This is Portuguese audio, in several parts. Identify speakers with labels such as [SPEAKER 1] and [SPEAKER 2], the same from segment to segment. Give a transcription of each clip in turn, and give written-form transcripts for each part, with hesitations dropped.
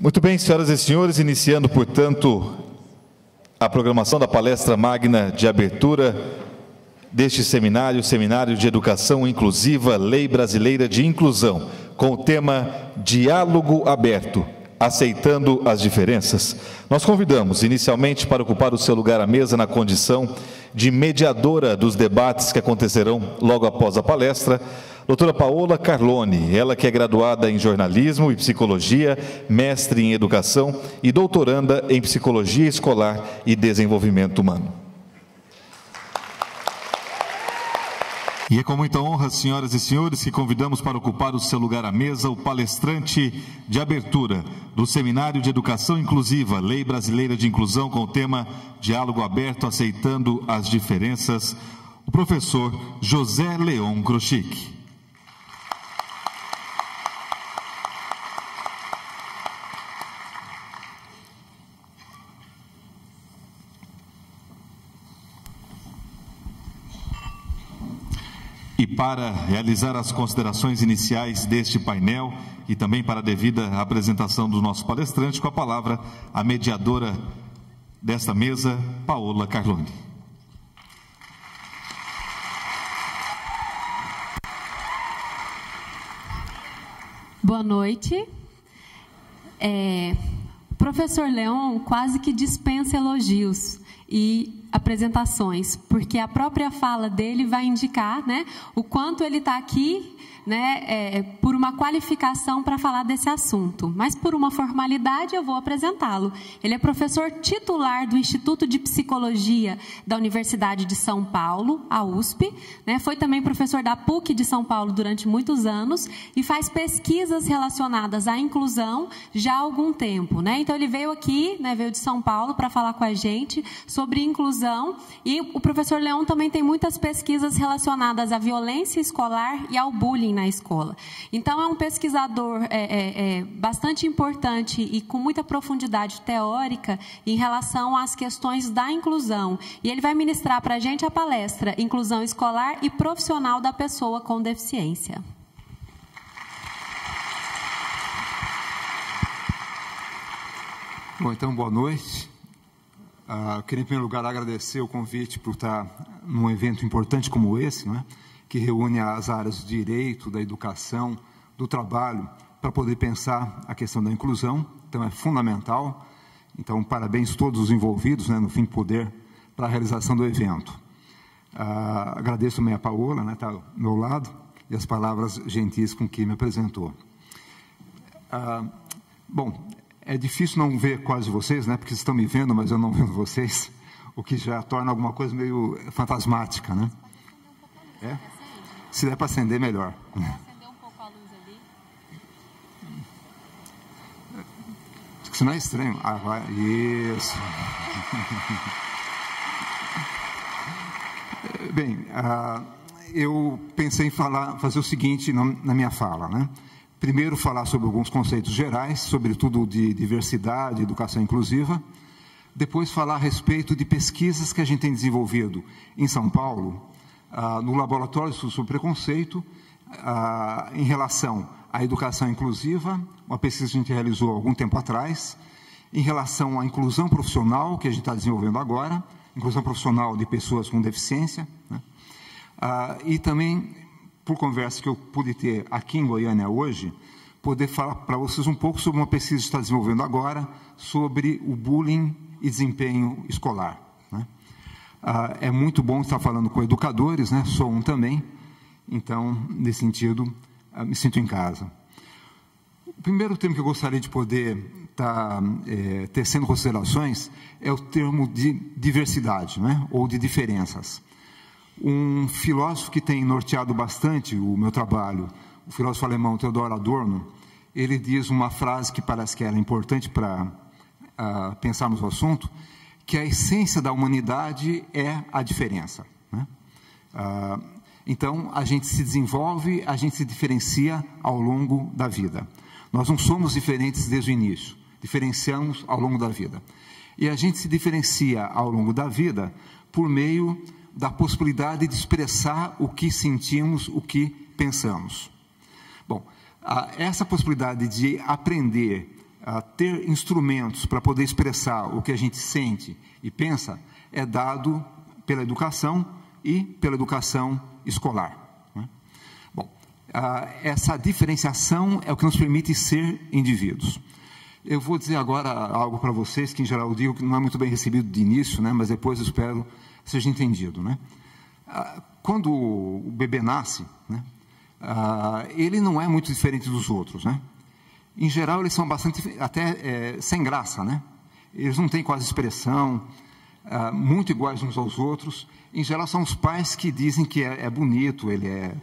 [SPEAKER 1] Muito bem, senhoras e senhores, iniciando, portanto, a programação da palestra magna de abertura deste seminário, Seminário de Educação Inclusiva, Lei Brasileira de Inclusão, com o tema Diálogo Aberto, aceitando as diferenças. Nós convidamos, inicialmente, para ocupar o seu lugar à mesa na condição de mediadora dos debates que acontecerão logo após a palestra, doutora Paola Carlone, ela que é graduada em jornalismo e psicologia, mestre em educação e doutoranda em psicologia escolar e desenvolvimento humano. E é com muita honra, senhoras e senhores, que convidamos para ocupar o seu lugar à mesa o palestrante de abertura do Seminário de Educação Inclusiva, Lei Brasileira de Inclusão, com o tema Diálogo Aberto, aceitando as diferenças, o professor José Leon Kroschik. E para realizar as considerações iniciais deste painel e também para a devida apresentação do nosso palestrante, com a palavra a mediadora desta mesa, Paola Carlone.
[SPEAKER 2] Boa noite. O professor Leon quase que dispensa elogios e apresentações, porque a própria fala dele vai indicar, né, o quanto ele está aqui, né, por uma qualificação para falar desse assunto. Mas por uma formalidade eu vou apresentá-lo. Ele é professor titular do Instituto de Psicologia da Universidade de São Paulo, a USP, né, foi também professor da PUC de São Paulo durante muitos anos e faz pesquisas relacionadas à inclusão já há algum tempo, né? Então ele veio aqui, né, veio de São Paulo para falar com a gente sobre inclusão, e o professor Leon também tem muitas pesquisas relacionadas à violência escolar e ao bullying na escola. Então, é um pesquisador bastante importante e com muita profundidade teórica em relação às questões da inclusão. E ele vai ministrar para a gente a palestra Inclusão Escolar e Profissional da Pessoa com Deficiência.
[SPEAKER 3] Bom, então, boa noite. Queria, em primeiro lugar, agradecer o convite por estar num evento importante como esse, né, que reúne as áreas do direito, da educação, do trabalho, para poder pensar a questão da inclusão. Então, é fundamental. Então, parabéns a todos os envolvidos, né, no fim de poder, para a realização do evento. Agradeço também a Paola, né, está ao meu lado, e as palavras gentis com que me apresentou. Bom, é difícil não ver quase vocês, né, porque vocês estão me vendo, mas eu não vendo vocês, o que já torna alguma coisa meio fantasmática, né? É? Se der para acender, melhor.
[SPEAKER 2] Acender um pouco a luz ali.
[SPEAKER 3] Isso não é estranho. Vai. Isso. Bem, eu pensei em fazer o seguinte na minha fala, né? Primeiro, falar sobre alguns conceitos gerais, sobretudo de diversidade, educação inclusiva. Depois, falar a respeito de pesquisas que a gente tem desenvolvido em São Paulo, no Laboratório de Estudos sobre Preconceito, em relação à educação inclusiva, uma pesquisa que a gente realizou há algum tempo atrás, em relação à inclusão profissional, que a gente está desenvolvendo agora, inclusão profissional de pessoas com deficiência, né? E também, por conversa que eu pude ter aqui em Goiânia hoje, poder falar para vocês um pouco sobre uma pesquisa que está desenvolvendo agora, sobre o bullying e desempenho escolar, né? É muito bom estar falando com educadores, né? Sou um também, então, nesse sentido, me sinto em casa. O primeiro termo que eu gostaria de poder estar tecendo considerações é o termo de diversidade, né? Ou de diferenças. Um filósofo que tem norteado bastante o meu trabalho, o filósofo alemão Theodor Adorno, ele diz uma frase que parece que era importante para pensarmos no assunto, que a essência da humanidade é a diferença, né? Então, a gente se desenvolve, a gente se diferencia ao longo da vida. Nós não somos diferentes desde o início, diferenciamos ao longo da vida. E a gente se diferencia ao longo da vida por meio da possibilidade de expressar o que sentimos, o que pensamos. Bom, essa possibilidade de aprender ter instrumentos para poder expressar o que a gente sente e pensa é dado pela educação e pela educação escolar. Bom, essa diferenciação é o que nos permite ser indivíduos. Eu vou dizer agora algo para vocês que, em geral, eu digo que não é muito bem recebido de início, né, mas depois eu espero seja entendido. Né? Quando o bebê nasce, né, ele não é muito diferente dos outros. Né? Em geral, eles são bastante, até sem graça. Né? Eles não têm quase expressão, muito iguais uns aos outros. Em geral, são os pais que dizem que é bonito, ele é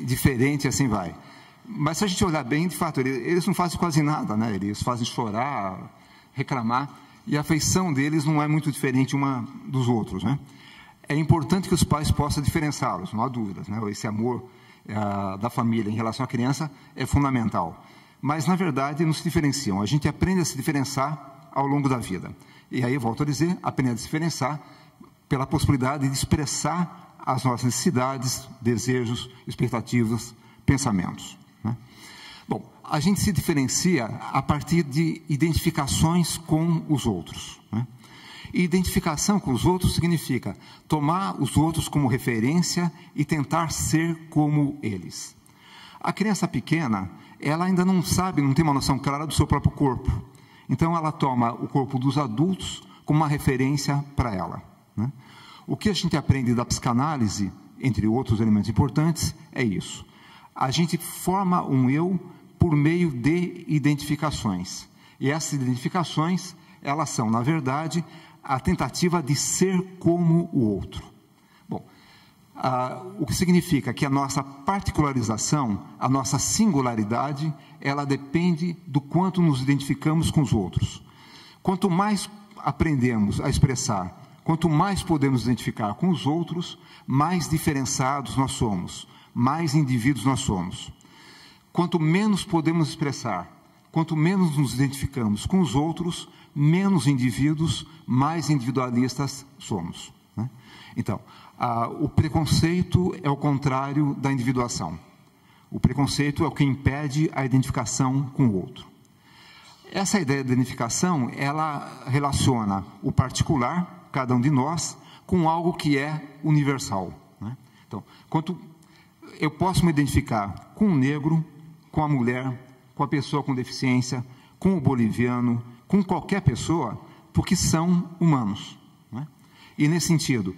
[SPEAKER 3] diferente e assim vai. Mas se a gente olhar bem, de fato, eles não fazem quase nada, né? Eles fazem chorar, reclamar, e a afeição deles não é muito diferente uma dos outros, né? É importante que os pais possam diferenciá-los, não há dúvidas, né? Esse amor da família em relação à criança é fundamental. Mas, na verdade, não se diferenciam. A gente aprende a se diferenciar ao longo da vida. E aí, volto a dizer, aprende a se diferenciar pela possibilidade de expressar as nossas necessidades, desejos, expectativas, pensamentos. Né? Bom, a gente se diferencia a partir de identificações com os outros. Né? E identificação com os outros significa tomar os outros como referência e tentar ser como eles. A criança pequena, ela ainda não sabe, não tem uma noção clara do seu próprio corpo. Então, ela toma o corpo dos adultos como uma referência para ela. Né? O que a gente aprende da psicanálise, entre outros elementos importantes, é isso. A gente forma um eu por meio de identificações. E essas identificações, elas são, na verdade, a tentativa de ser como o outro. Bom, o que significa que a nossa particularização, a nossa singularidade, ela depende do quanto nos identificamos com os outros. Quanto mais aprendemos a expressar, quanto mais podemos identificar com os outros, mais diferenciados nós somos, mais indivíduos nós somos. Quanto menos podemos expressar, quanto menos nos identificamos com os outros, menos indivíduos, mais individualistas somos. Né? Então, o preconceito é o contrário da individuação. O preconceito é o que impede a identificação com o outro. Essa ideia de identificação, ela relaciona o particular, cada um de nós, com algo que é universal. Né? Então, quanto eu posso me identificar com o negro, com a mulher, com a pessoa com deficiência, com o boliviano, com qualquer pessoa, porque são humanos. Né? E, nesse sentido,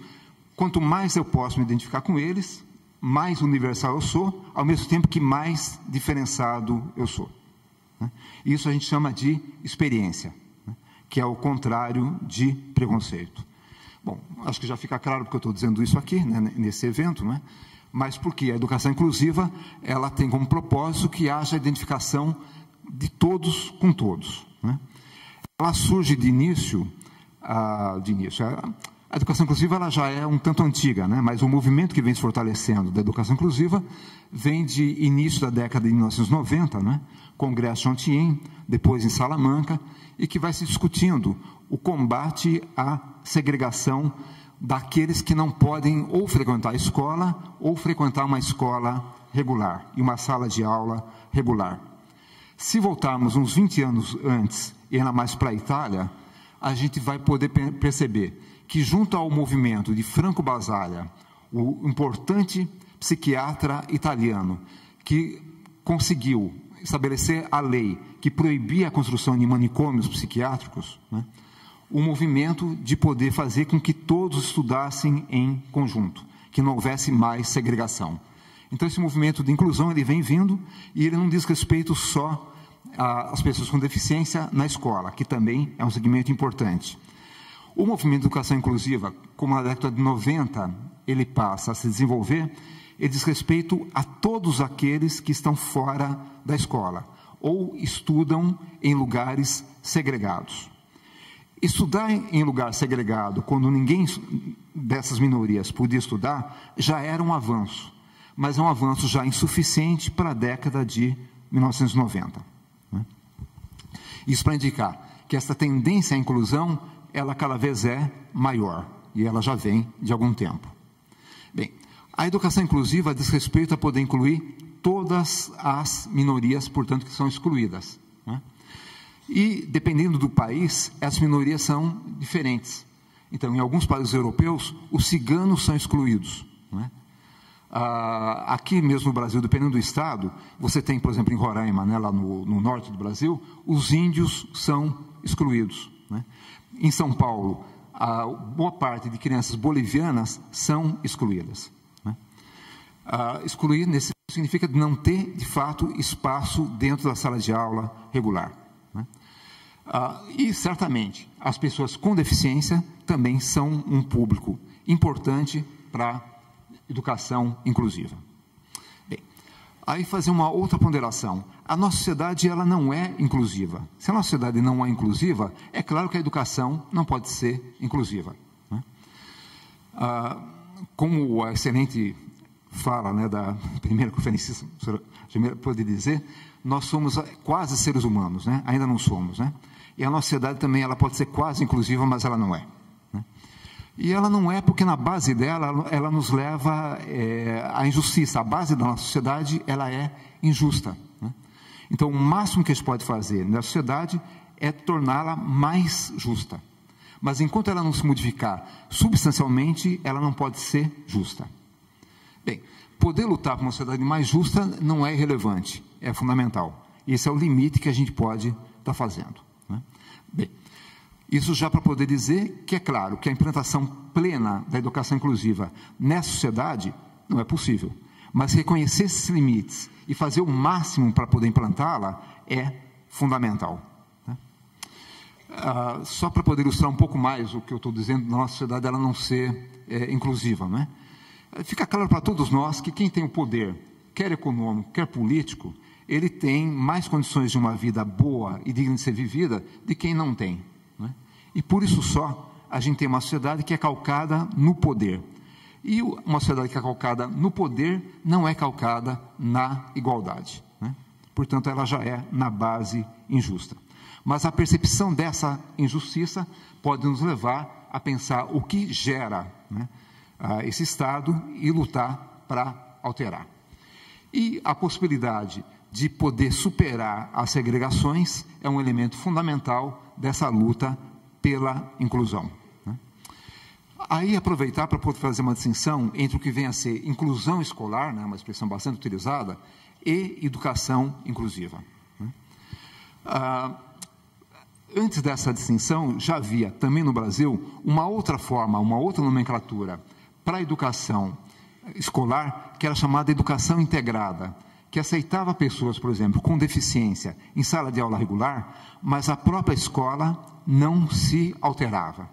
[SPEAKER 3] quanto mais eu posso me identificar com eles, mais universal eu sou, ao mesmo tempo que mais diferenciado eu sou. Né? Isso a gente chama de experiência, né? Que é o contrário de preconceito. Bom, acho que já fica claro porque eu estou dizendo isso aqui, né, nesse evento, né? Mas porque a educação inclusiva, ela tem como propósito que haja identificação de todos com todos. Né? Ela surge de início, a educação inclusiva ela já é um tanto antiga, né? Mas o movimento que vem se fortalecendo da educação inclusiva vem de início da década de 1990, né? Congresso Chantier, depois em Salamanca, e que vai se discutindo o combate à segregação daqueles que não podem ou frequentar a escola ou frequentar uma escola regular e uma sala de aula regular. Se voltarmos uns 20 anos antes e ainda mais para a Itália, a gente vai poder perceber que junto ao movimento de Franco Basaglia, o importante psiquiatra italiano que conseguiu estabelecer a lei que proibia a construção de manicômios psiquiátricos, né? O movimento de poder fazer com que todos estudassem em conjunto, que não houvesse mais segregação. Então, esse movimento de inclusão, ele vem vindo e ele não diz respeito só às pessoas com deficiência na escola, que também é um segmento importante. O movimento de educação inclusiva, como na década de 90, ele passa a se desenvolver, ele diz respeito a todos aqueles que estão fora da escola ou estudam em lugares segregados. Estudar em lugar segregado, quando ninguém dessas minorias podia estudar, já era um avanço, mas é um avanço já insuficiente para a década de 1990. Né? Isso para indicar que essa tendência à inclusão, ela cada vez é maior, e ela já vem de algum tempo. Bem, a educação inclusiva diz respeito a poder incluir todas as minorias, portanto, que são excluídas. Né? E, dependendo do país, as minorias são diferentes. Então, em alguns países europeus, os ciganos são excluídos, não é? Aqui mesmo no Brasil, dependendo do estado, você tem, por exemplo, em Roraima, né, lá no norte do Brasil, os índios são excluídos, né? Em São Paulo, boa parte de crianças bolivianas são excluídas, né? Excluir nesse significa não ter, de fato, espaço dentro da sala de aula regular, né? E, certamente, as pessoas com deficiência também são um público importante para a educação inclusiva. Bem, aí fazer uma outra ponderação. A nossa sociedade, ela não é inclusiva. Se a nossa sociedade não é inclusiva, é claro que a educação não pode ser inclusiva, né? Como a excelente fala, né, da primeira conferencista, pode dizer, nós somos quase seres humanos, né? Ainda não somos, né? E a nossa sociedade também, ela pode ser quase inclusiva, mas ela não é, né? E ela não é porque na base dela, ela nos leva à injustiça. A base da nossa sociedade, ela é injusta, né? Então, o máximo que a gente pode fazer na sociedade é torná-la mais justa. Mas enquanto ela não se modificar substancialmente, ela não pode ser justa. Bem, poder lutar por uma sociedade mais justa não é irrelevante, é fundamental. Esse é o limite que a gente pode estar fazendo, né? Bem, isso já para poder dizer que é claro que a implantação plena da educação inclusiva nessa sociedade não é possível, mas reconhecer esses limites e fazer o máximo para poder implantá-la é fundamental, né? Só para poder ilustrar um pouco mais o que eu estou dizendo da nossa sociedade, ela não ser inclusiva, né? Fica claro para todos nós que quem tem o poder, quer econômico, quer político, ele tem mais condições de uma vida boa e digna de ser vivida de quem não tem, né? E por isso só, a gente tem uma sociedade que é calcada no poder. E uma sociedade que é calcada no poder não é calcada na igualdade, né? Portanto, ela já é, na base, injusta. Mas a percepção dessa injustiça pode nos levar a pensar o que gera, né, esse estado e lutar para alterar. E a possibilidade de poder superar as segregações é um elemento fundamental dessa luta pela inclusão, né? Aí aproveitar para poder fazer uma distinção entre o que vem a ser inclusão escolar, né, uma expressão bastante utilizada, e educação inclusiva, né? Antes dessa distinção, já havia também no Brasil uma outra forma, uma outra nomenclatura para a educação escolar, que era chamada educação integrada, que aceitava pessoas, por exemplo, com deficiência em sala de aula regular, mas a própria escola não se alterava.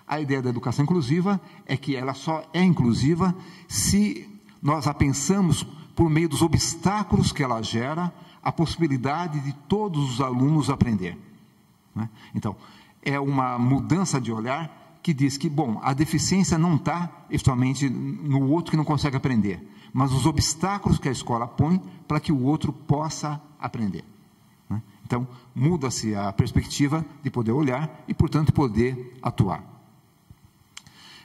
[SPEAKER 3] A ideia da educação inclusiva é que ela só é inclusiva se nós a pensamos por meio dos obstáculos que ela gera, a possibilidade de todos os alunos aprender, né? Então, é uma mudança de olhar que diz que, bom, a deficiência não está efetivamente no outro que não consegue aprender, mas os obstáculos que a escola põe para que o outro possa aprender, né? Então, muda-se a perspectiva de poder olhar e, portanto, poder atuar.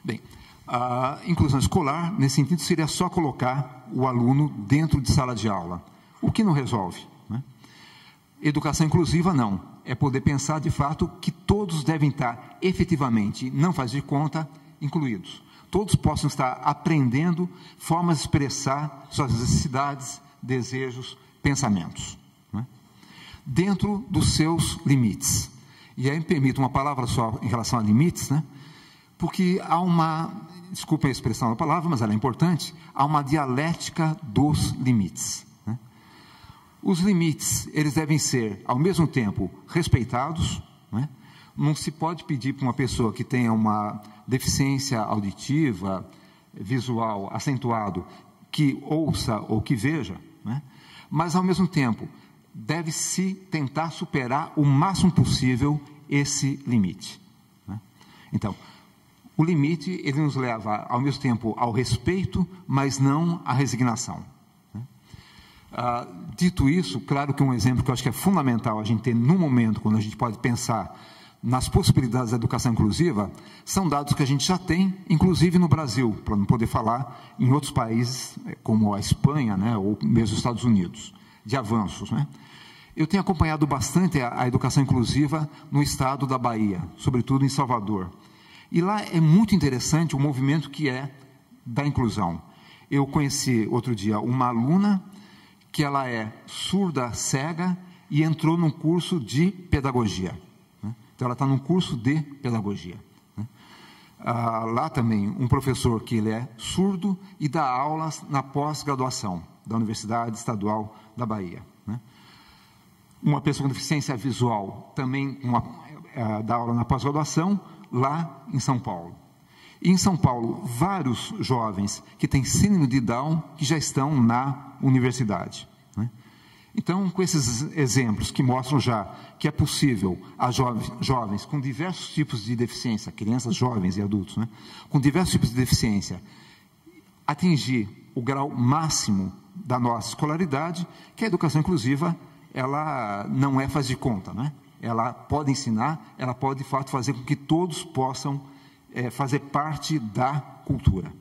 [SPEAKER 3] Bem, a inclusão escolar, nesse sentido, seria só colocar o aluno dentro de sala de aula, o que não resolve, né? Educação inclusiva, não. É poder pensar, de fato, que todos devem estar, efetivamente, não faz de conta, incluídos. Todos possam estar aprendendo formas de expressar suas necessidades, desejos, pensamentos, né, dentro dos seus limites. E aí me permito uma palavra só em relação a limites, né, porque há uma, desculpem a expressão da palavra, mas ela é importante, há uma dialética dos limites. Os limites, eles devem ser, ao mesmo tempo, respeitados, né? Não se pode pedir para uma pessoa que tenha uma deficiência auditiva, visual, acentuado, que ouça ou que veja, né? Mas, ao mesmo tempo, deve-se tentar superar o máximo possível esse limite, né? Então, o limite, ele nos leva, ao mesmo tempo, ao respeito, mas não à resignação. Dito isso, claro que um exemplo que eu acho que é fundamental a gente ter no momento, quando a gente pode pensar nas possibilidades da educação inclusiva, são dados que a gente já tem, inclusive no Brasil, para não poder falar em outros países, como a Espanha, né, ou mesmo os Estados Unidos, de avanços, né? Eu tenho acompanhado bastante a educação inclusiva no estado da Bahia, sobretudo em Salvador. E lá é muito interessante o movimento que é da inclusão. Eu conheci outro dia uma aluna que ela é surda, cega, e entrou num curso de pedagogia. Então, ela está num curso de pedagogia. Lá também, um professor que ele é surdo e dá aulas na pós-graduação da Universidade Estadual da Bahia. Uma pessoa com deficiência visual também dá aula na pós-graduação, lá em São Paulo. E em São Paulo, vários jovens que têm síndrome de Down que já estão na universidade. Então, com esses exemplos que mostram já que é possível a jovens com diversos tipos de deficiência, crianças, jovens e adultos, com diversos tipos de deficiência, atingir o grau máximo da nossa escolaridade, que a educação inclusiva, ela não é faz de conta, Ela pode ensinar, ela pode, de fato, fazer com que todos possam fazer parte da cultura,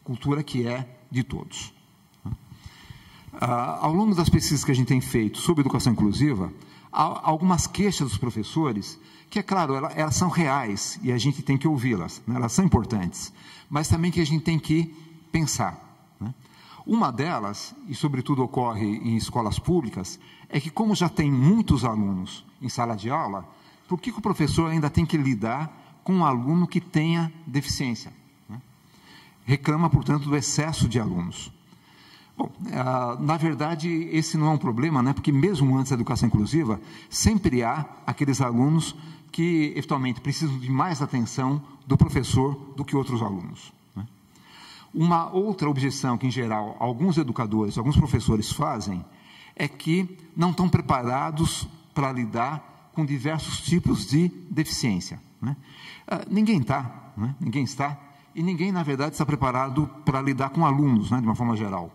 [SPEAKER 3] cultura que é de todos. Ao longo das pesquisas que a gente tem feito sobre educação inclusiva, há algumas queixas dos professores, que, é claro, elas são reais e a gente tem que ouvi-las, elas são importantes, mas também que a gente tem que pensar. Uma delas, e sobretudo ocorre em escolas públicas, é que, como já tem muitos alunos em sala de aula, por que o professor ainda tem que lidar com um aluno que tenha deficiência? Reclama, portanto, do excesso de alunos. Bom, na verdade, esse não é um problema, porque mesmo antes da educação inclusiva, sempre há aqueles alunos que, eventualmente, precisam de mais atenção do professor do que outros alunos. Uma outra objeção que, em geral, alguns educadores, alguns professores fazem, é que não estão preparados para lidar com diversos tipos de deficiência. Ninguém está, ninguém está, e ninguém, na verdade, está preparado para lidar com alunos, de uma forma geral.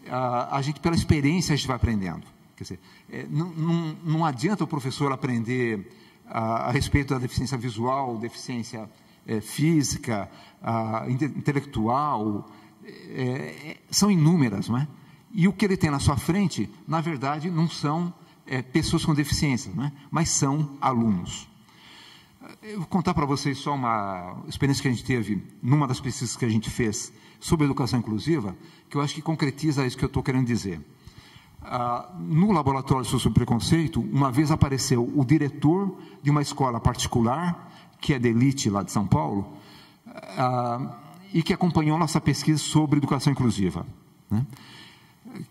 [SPEAKER 3] A gente, pela experiência, a gente vai aprendendo. Quer dizer, não adianta o professor aprender a respeito da deficiência visual, deficiência física, intelectual, são inúmeras, E o que ele tem na sua frente, na verdade, não são pessoas com deficiência, mas são alunos. Eu vou contar para vocês só uma experiência que a gente teve numa das pesquisas que a gente fez sobre educação inclusiva, que eu acho que concretiza isso que eu estou querendo dizer. No laboratório sobre preconceito, uma vez apareceu o diretor de uma escola particular, que é de elite lá de São Paulo, e que acompanhou nossa pesquisa sobre educação inclusiva,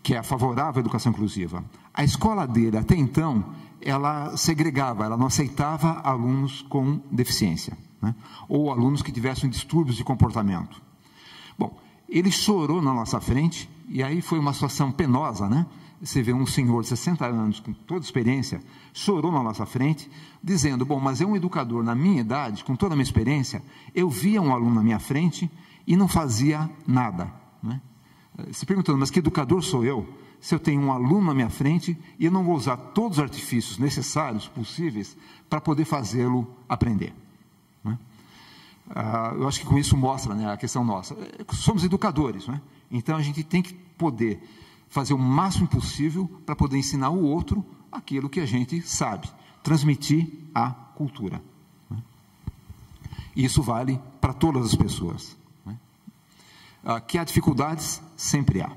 [SPEAKER 3] que é favorável à educação inclusiva. A escola dele, até então, ela segregava, ela não aceitava alunos com deficiência, ou alunos que tivessem distúrbios de comportamento. Bom, ele chorou na nossa frente, e aí foi uma situação penosa, Você vê um senhor de 60 anos, com toda experiência, chorou na nossa frente, dizendo, bom, mas eu, um educador na minha idade, com toda a minha experiência, eu via um aluno na minha frente e não fazia nada. Se perguntando, mas que educador sou eu, se eu tenho um aluno na minha frente e eu não vou usar todos os artifícios necessários, possíveis, para poder fazê-lo aprender? Eu acho que com isso mostra a questão nossa. Somos educadores, então a gente tem que poder fazer o máximo possível para poder ensinar o outro aquilo que a gente sabe, transmitir a cultura. E isso vale para todas as pessoas. Que há dificuldades, sempre há.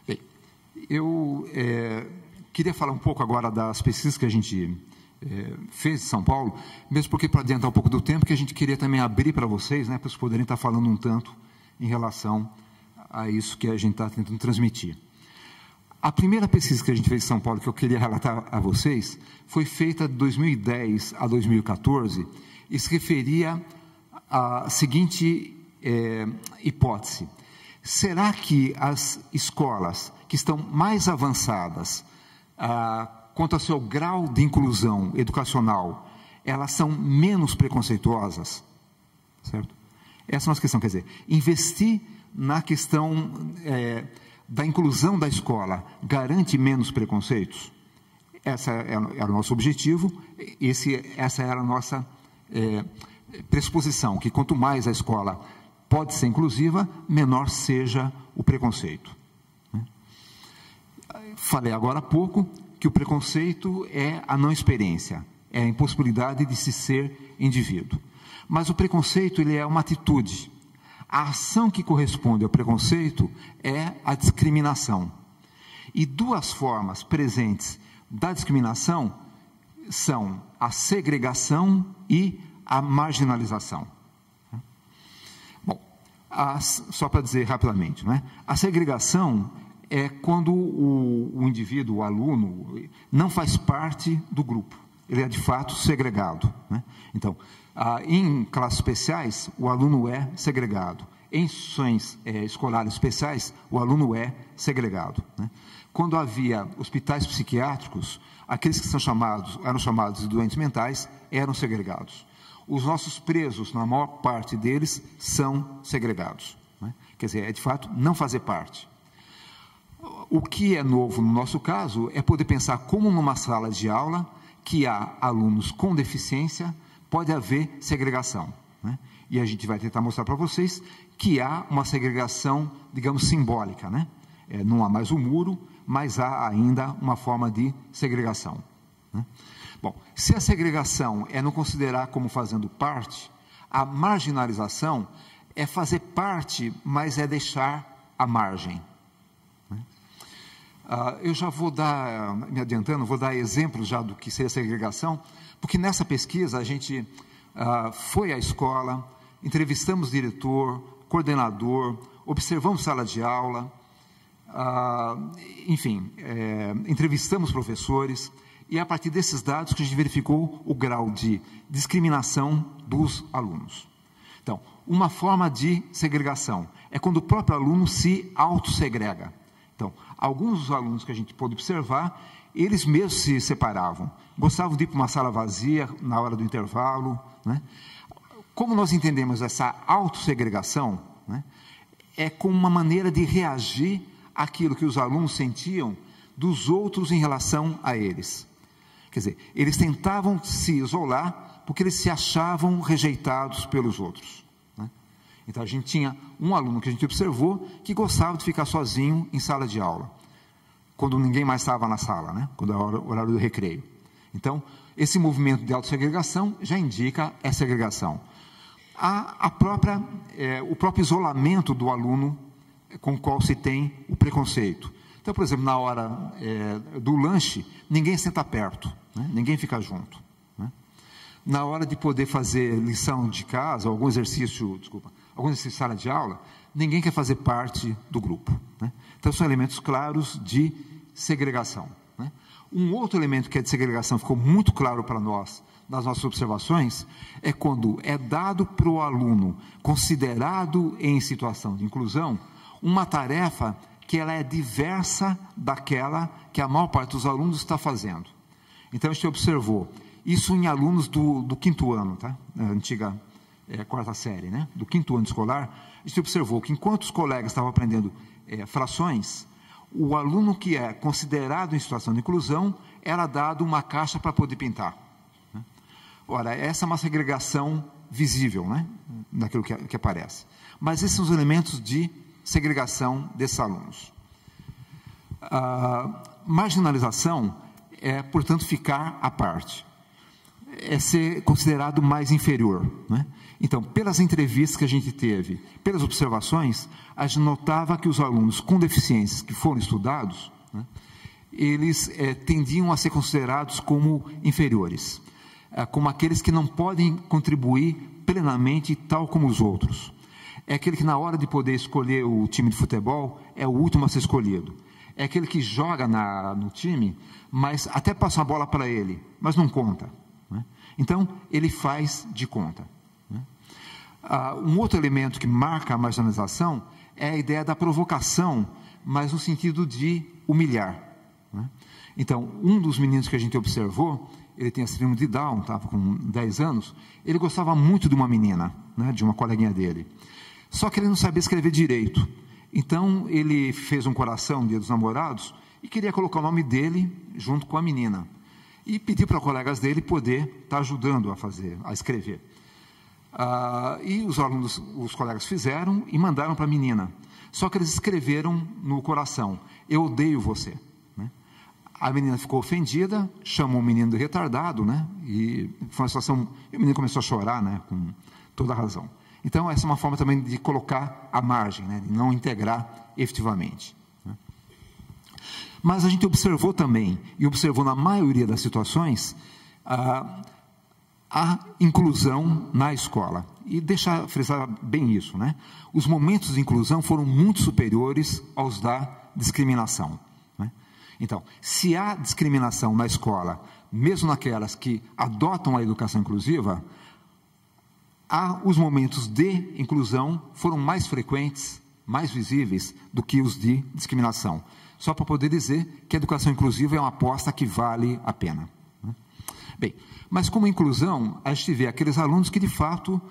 [SPEAKER 3] Bem, eu queria falar um pouco agora das pesquisas que a gente fez em São Paulo, mesmo porque, para adiantar um pouco do tempo, que a gente queria também abrir para vocês, para vocês poderem estar falando um tanto em relação a isso que a gente está tentando transmitir. A primeira pesquisa que a gente fez em São Paulo, que eu queria relatar a vocês, foi feita de 2010 a 2014 e se referia à seguinte hipótese: será que as escolas que estão mais avançadas quanto ao seu grau de inclusão educacional, elas são menos preconceituosas? Certo? Essa é a nossa questão, quer dizer, investir na questão da inclusão da escola garante menos preconceitos? Esse era o nosso objetivo, essa era a nossa pressuposição, que quanto mais a escola pode ser inclusiva, menor seja o preconceito. Falei agora há pouco que o preconceito é a não experiência, é a impossibilidade de se ser indivíduo. Mas o preconceito, ele é uma atitude. A ação que corresponde ao preconceito é a discriminação. E duas formas presentes da discriminação são a segregação e a marginalização. Bom, só para dizer rapidamente, né? A segregação é quando o indivíduo, o aluno, não faz parte do grupo. Ele é, de fato, segregado, né? Então, em classes especiais, o aluno é segregado. Em instituições escolares especiais, o aluno é segregado, né? Quando havia hospitais psiquiátricos, aqueles que eram chamados de doentes mentais eram segregados. Os nossos presos, na maior parte deles, são segregados, né? Quer dizer, é de fato não fazer parte. O que é novo no nosso caso é poder pensar como numa sala de aula que há alunos com deficiência, pode haver segregação, né? E a gente vai tentar mostrar para vocês que há uma segregação, digamos, simbólica, né? Não há mais o muro, mas há ainda uma forma de segregação, né? Bom, se a segregação é não considerar como fazendo parte, a marginalização é fazer parte, mas é deixar à margem, né? Eu já vou dar, me adiantando, vou dar exemplos já do que seria segregação, porque nessa pesquisa a gente foi à escola, entrevistamos diretor, coordenador, observamos sala de aula, enfim, entrevistamos professores, e é a partir desses dados que a gente verificou o grau de discriminação dos alunos. Então, uma forma de segregação é quando o próprio aluno se autossegrega. Então, alguns dos alunos que a gente pôde observar, eles mesmos se separavam, gostavam de ir para uma sala vazia na hora do intervalo, né? Como nós entendemos essa autossegregação, né? É como uma maneira de reagir àquilo que os alunos sentiam dos outros em relação a eles. Quer dizer, eles tentavam se isolar porque eles se achavam rejeitados pelos outros, né? Então, a gente tinha um aluno que a gente observou que gostava de ficar sozinho em sala de aula, quando ninguém mais estava na sala, né? Quando era o horário do recreio. Então, esse movimento de autossegregação já indica essa segregação. O próprio isolamento do aluno com o qual se tem o preconceito. Então, por exemplo, na hora do lanche, ninguém senta perto, né? Ninguém fica junto, né? Na hora de poder fazer lição de casa, algum exercício de sala de aula, ninguém quer fazer parte do grupo, né? Então, são elementos claros de segregação, né? Um outro elemento que é de segregação, ficou muito claro para nós, nas nossas observações, é quando é dado para o aluno, considerado em situação de inclusão, uma tarefa que ela é diversa daquela que a maior parte dos alunos está fazendo. Então, a gente observou isso em alunos do 5º ano, tá? A antiga quarta série, né? Do 5º ano escolar, a gente observou que enquanto os colegas estavam aprendendo frações, o aluno que é considerado em situação de inclusão era dado uma caixa para poder pintar, né? Ora, essa é uma segregação visível, né? Daquilo que aparece. Mas esses são os elementos de segregação desses alunos. A marginalização é, portanto, ficar à parte, é ser considerado mais inferior, né? Então, pelas entrevistas que a gente teve, pelas observações, a gente notava que os alunos com deficiências que foram estudados, né, eles tendiam a ser considerados como inferiores, como aqueles que não podem contribuir plenamente tal como os outros. É aquele que, na hora de poder escolher o time de futebol, é o último a ser escolhido. É aquele que joga no time, mas até passa a bola para ele, mas não conta, né? Então, ele faz de conta, né? Um outro elemento que marca a marginalização é a ideia da provocação, mas no sentido de humilhar, né? Então, um dos meninos que a gente observou, ele tem a síndrome de Down, estava com 10 anos, ele gostava muito de uma menina, né, de uma coleguinha dele. Só que ele não sabia escrever direito. Então, ele fez um coração, Dia dos Namorados, e queria colocar o nome dele junto com a menina. E pediu para colegas dele poder estar ajudando a escrever. E os colegas fizeram e mandaram para a menina. Só que eles escreveram no coração: eu odeio você, né? A menina ficou ofendida, chamou o menino de retardado, né? E foi uma situação, e o menino começou a chorar, né? Com toda a razão. Então, essa é uma forma também de colocar à margem, né? De não integrar efetivamente, né? Mas a gente observou também, e observou na maioria das situações, a inclusão na escola. E deixar frisar bem isso, né? Os momentos de inclusão foram muito superiores aos da discriminação, né? Então, se há discriminação na escola, mesmo naquelas que adotam a educação inclusiva, os momentos de inclusão foram mais frequentes, mais visíveis do que os de discriminação. Só para poder dizer que a educação inclusiva é uma aposta que vale a pena, né? Bem, mas como inclusão, a gente vê aqueles alunos que de fato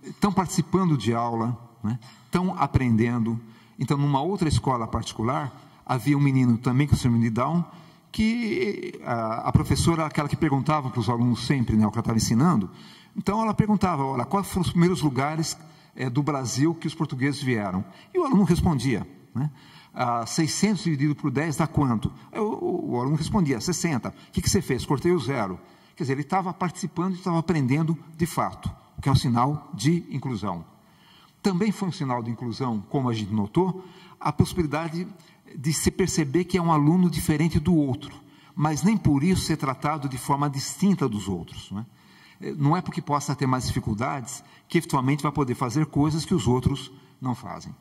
[SPEAKER 3] estão participando de aula, né? Estão aprendendo. Então, numa outra escola particular, havia um menino também com síndrome de Down, que a professora era aquela que perguntava para os alunos sempre, né, o que ela estava ensinando. Então, ela perguntava, olha, quais foram os primeiros lugares do Brasil que os portugueses vieram? E o aluno respondia, né? 600 dividido por 10 dá quanto? O aluno respondia, 60. O que você fez? Cortei o zero. Quer dizer, ele estava participando e estava aprendendo de fato, o que é um sinal de inclusão. Também foi um sinal de inclusão, como a gente notou, a possibilidade de se perceber que é um aluno diferente do outro, mas nem por isso ser tratado de forma distinta dos outros, né? Não é porque possa ter mais dificuldades que efetivamente vai poder fazer coisas que os outros não fazem,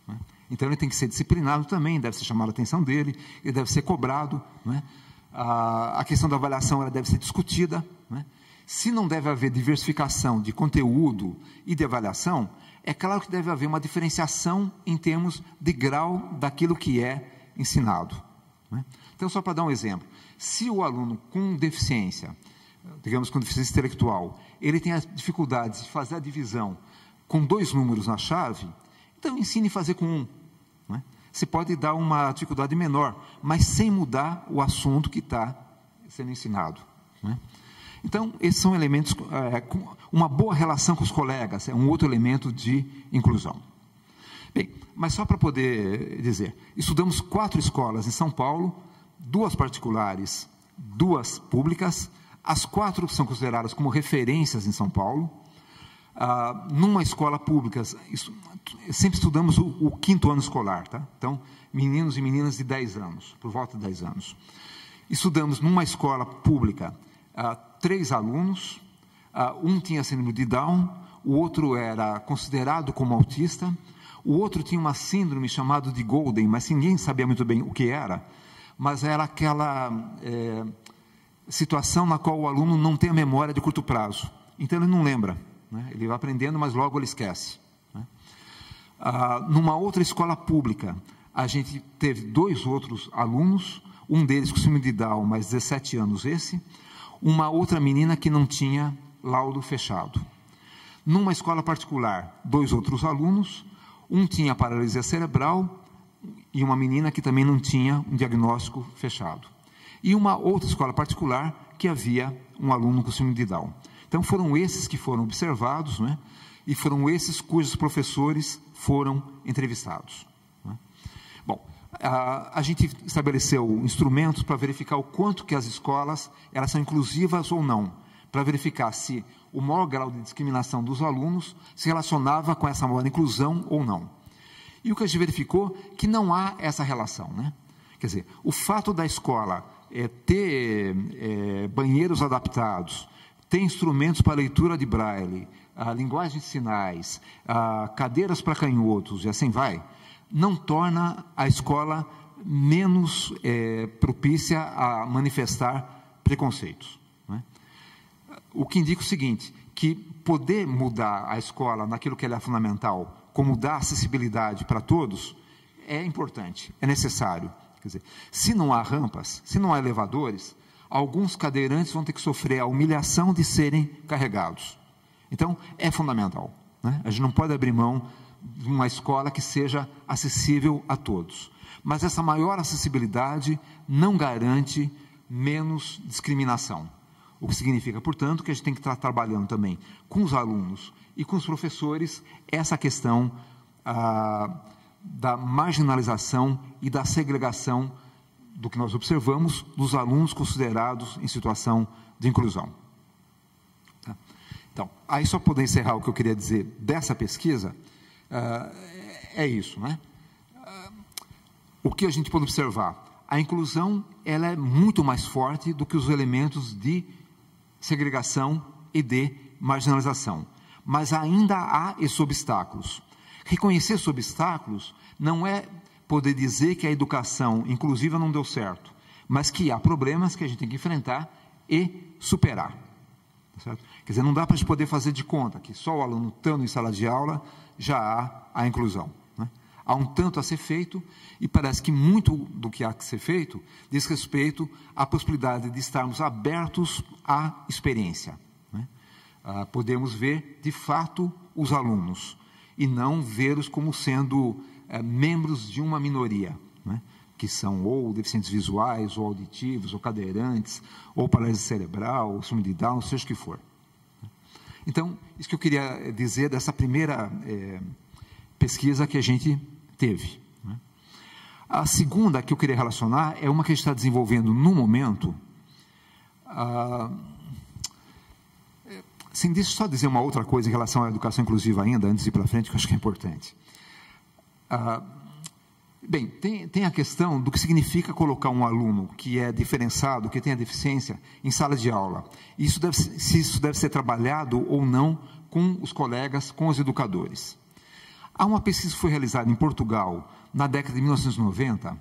[SPEAKER 3] né? Então ele tem que ser disciplinado também, deve ser chamado a atenção dele, ele deve ser cobrado, né? A questão da avaliação ela deve ser discutida, né? Se não deve haver diversificação de conteúdo e de avaliação, é claro que deve haver uma diferenciação em termos de grau daquilo que é ensinado, né? Então, só para dar um exemplo, se o aluno com deficiência, digamos com deficiência intelectual, ele tem as dificuldades de fazer a divisão com 2 números na chave, então ensine a fazer com 1, né? Você pode dar uma dificuldade menor, mas sem mudar o assunto que está sendo ensinado, né? Então, esses são elementos, uma boa relação com os colegas, é um outro elemento de inclusão. Bem, mas só para poder dizer, estudamos 4 escolas em São Paulo, 2 particulares, 2 públicas, as 4 são consideradas como referências em São Paulo. Numa escola pública, sempre estudamos o 5º ano escolar, tá? Então, meninos e meninas de 10 anos, por volta de 10 anos. Estudamos numa escola pública 3 alunos, um tinha síndrome de Down, o outro era considerado como autista, o outro tinha uma síndrome chamada de Golden, mas ninguém sabia muito bem o que era, mas era aquela situação na qual o aluno não tem a memória de curto prazo, então ele não lembra, né? Ele vai aprendendo, mas logo ele esquece, né? Numa outra escola pública, a gente teve 2 outros alunos, um deles com síndrome de Down, mas 17 anos uma outra menina que não tinha laudo fechado. Numa escola particular, 2 outros alunos, um tinha paralisia cerebral e uma menina que também não tinha um diagnóstico fechado. E uma outra escola particular que havia um aluno com síndrome de Down. Então, foram esses que foram observados, né? E foram esses cujos professores foram entrevistados, né? Bom, a gente estabeleceu instrumentos para verificar o quanto que as escolas elas são inclusivas ou não, para verificar se o maior grau de discriminação dos alunos se relacionava com essa maior inclusão ou não. E o que a gente verificou que não há essa relação, né? Quer dizer, o fato da escola ter banheiros adaptados, ter instrumentos para leitura de braille, linguagem de sinais, cadeiras para canhotos e assim vai, não torna a escola menos propícia a manifestar preconceitos, né? O que indica o seguinte, que poder mudar a escola naquilo que ela é fundamental, como dar acessibilidade para todos, é importante, é necessário. Quer dizer, se não há rampas, se não há elevadores, alguns cadeirantes vão ter que sofrer a humilhação de serem carregados. Então, é fundamental, né? A gente não pode abrir mão de uma escola que seja acessível a todos. Mas essa maior acessibilidade não garante menos discriminação. O que significa, portanto, que a gente tem que estar trabalhando também com os alunos e com os professores essa questão da marginalização e da segregação do que nós observamos dos alunos considerados em situação de inclusão. Tá? Então, aí só poder encerrar o que eu queria dizer dessa pesquisa, é isso, né? O que a gente pode observar? A inclusão, ela é muito mais forte do que os elementos de segregação e de marginalização. Mas ainda há esses obstáculos. Reconhecer esses obstáculos não é poder dizer que a educação inclusiva não deu certo, mas que há problemas que a gente tem que enfrentar e superar. Certo? Quer dizer, não dá para a gente poder fazer de conta que só o aluno estando em sala de aula já há a inclusão. Né? Há um tanto a ser feito e parece que muito do que há que ser feito diz respeito à possibilidade de estarmos abertos à experiência. Né? Podemos ver, de fato, os alunos e não vê-los como sendo membros de uma minoria, né? Que são ou deficientes visuais, ou auditivos, ou cadeirantes, ou paralisia cerebral, ou síndrome de Down, seja o que for. Então, isso que eu queria dizer dessa primeira pesquisa que a gente teve. Né? A segunda que eu queria relacionar é uma que a gente está desenvolvendo no momento. Sim, deixa eu só dizer uma outra coisa em relação à educação inclusiva ainda, antes de ir para frente, que eu acho que é importante. Bem, tem a questão do que significa colocar um aluno que é diferenciado, que tem a deficiência, em sala de aula. Se isso deve ser trabalhado ou não com os colegas, com os educadores. Há uma pesquisa que foi realizada em Portugal, na década de 1990,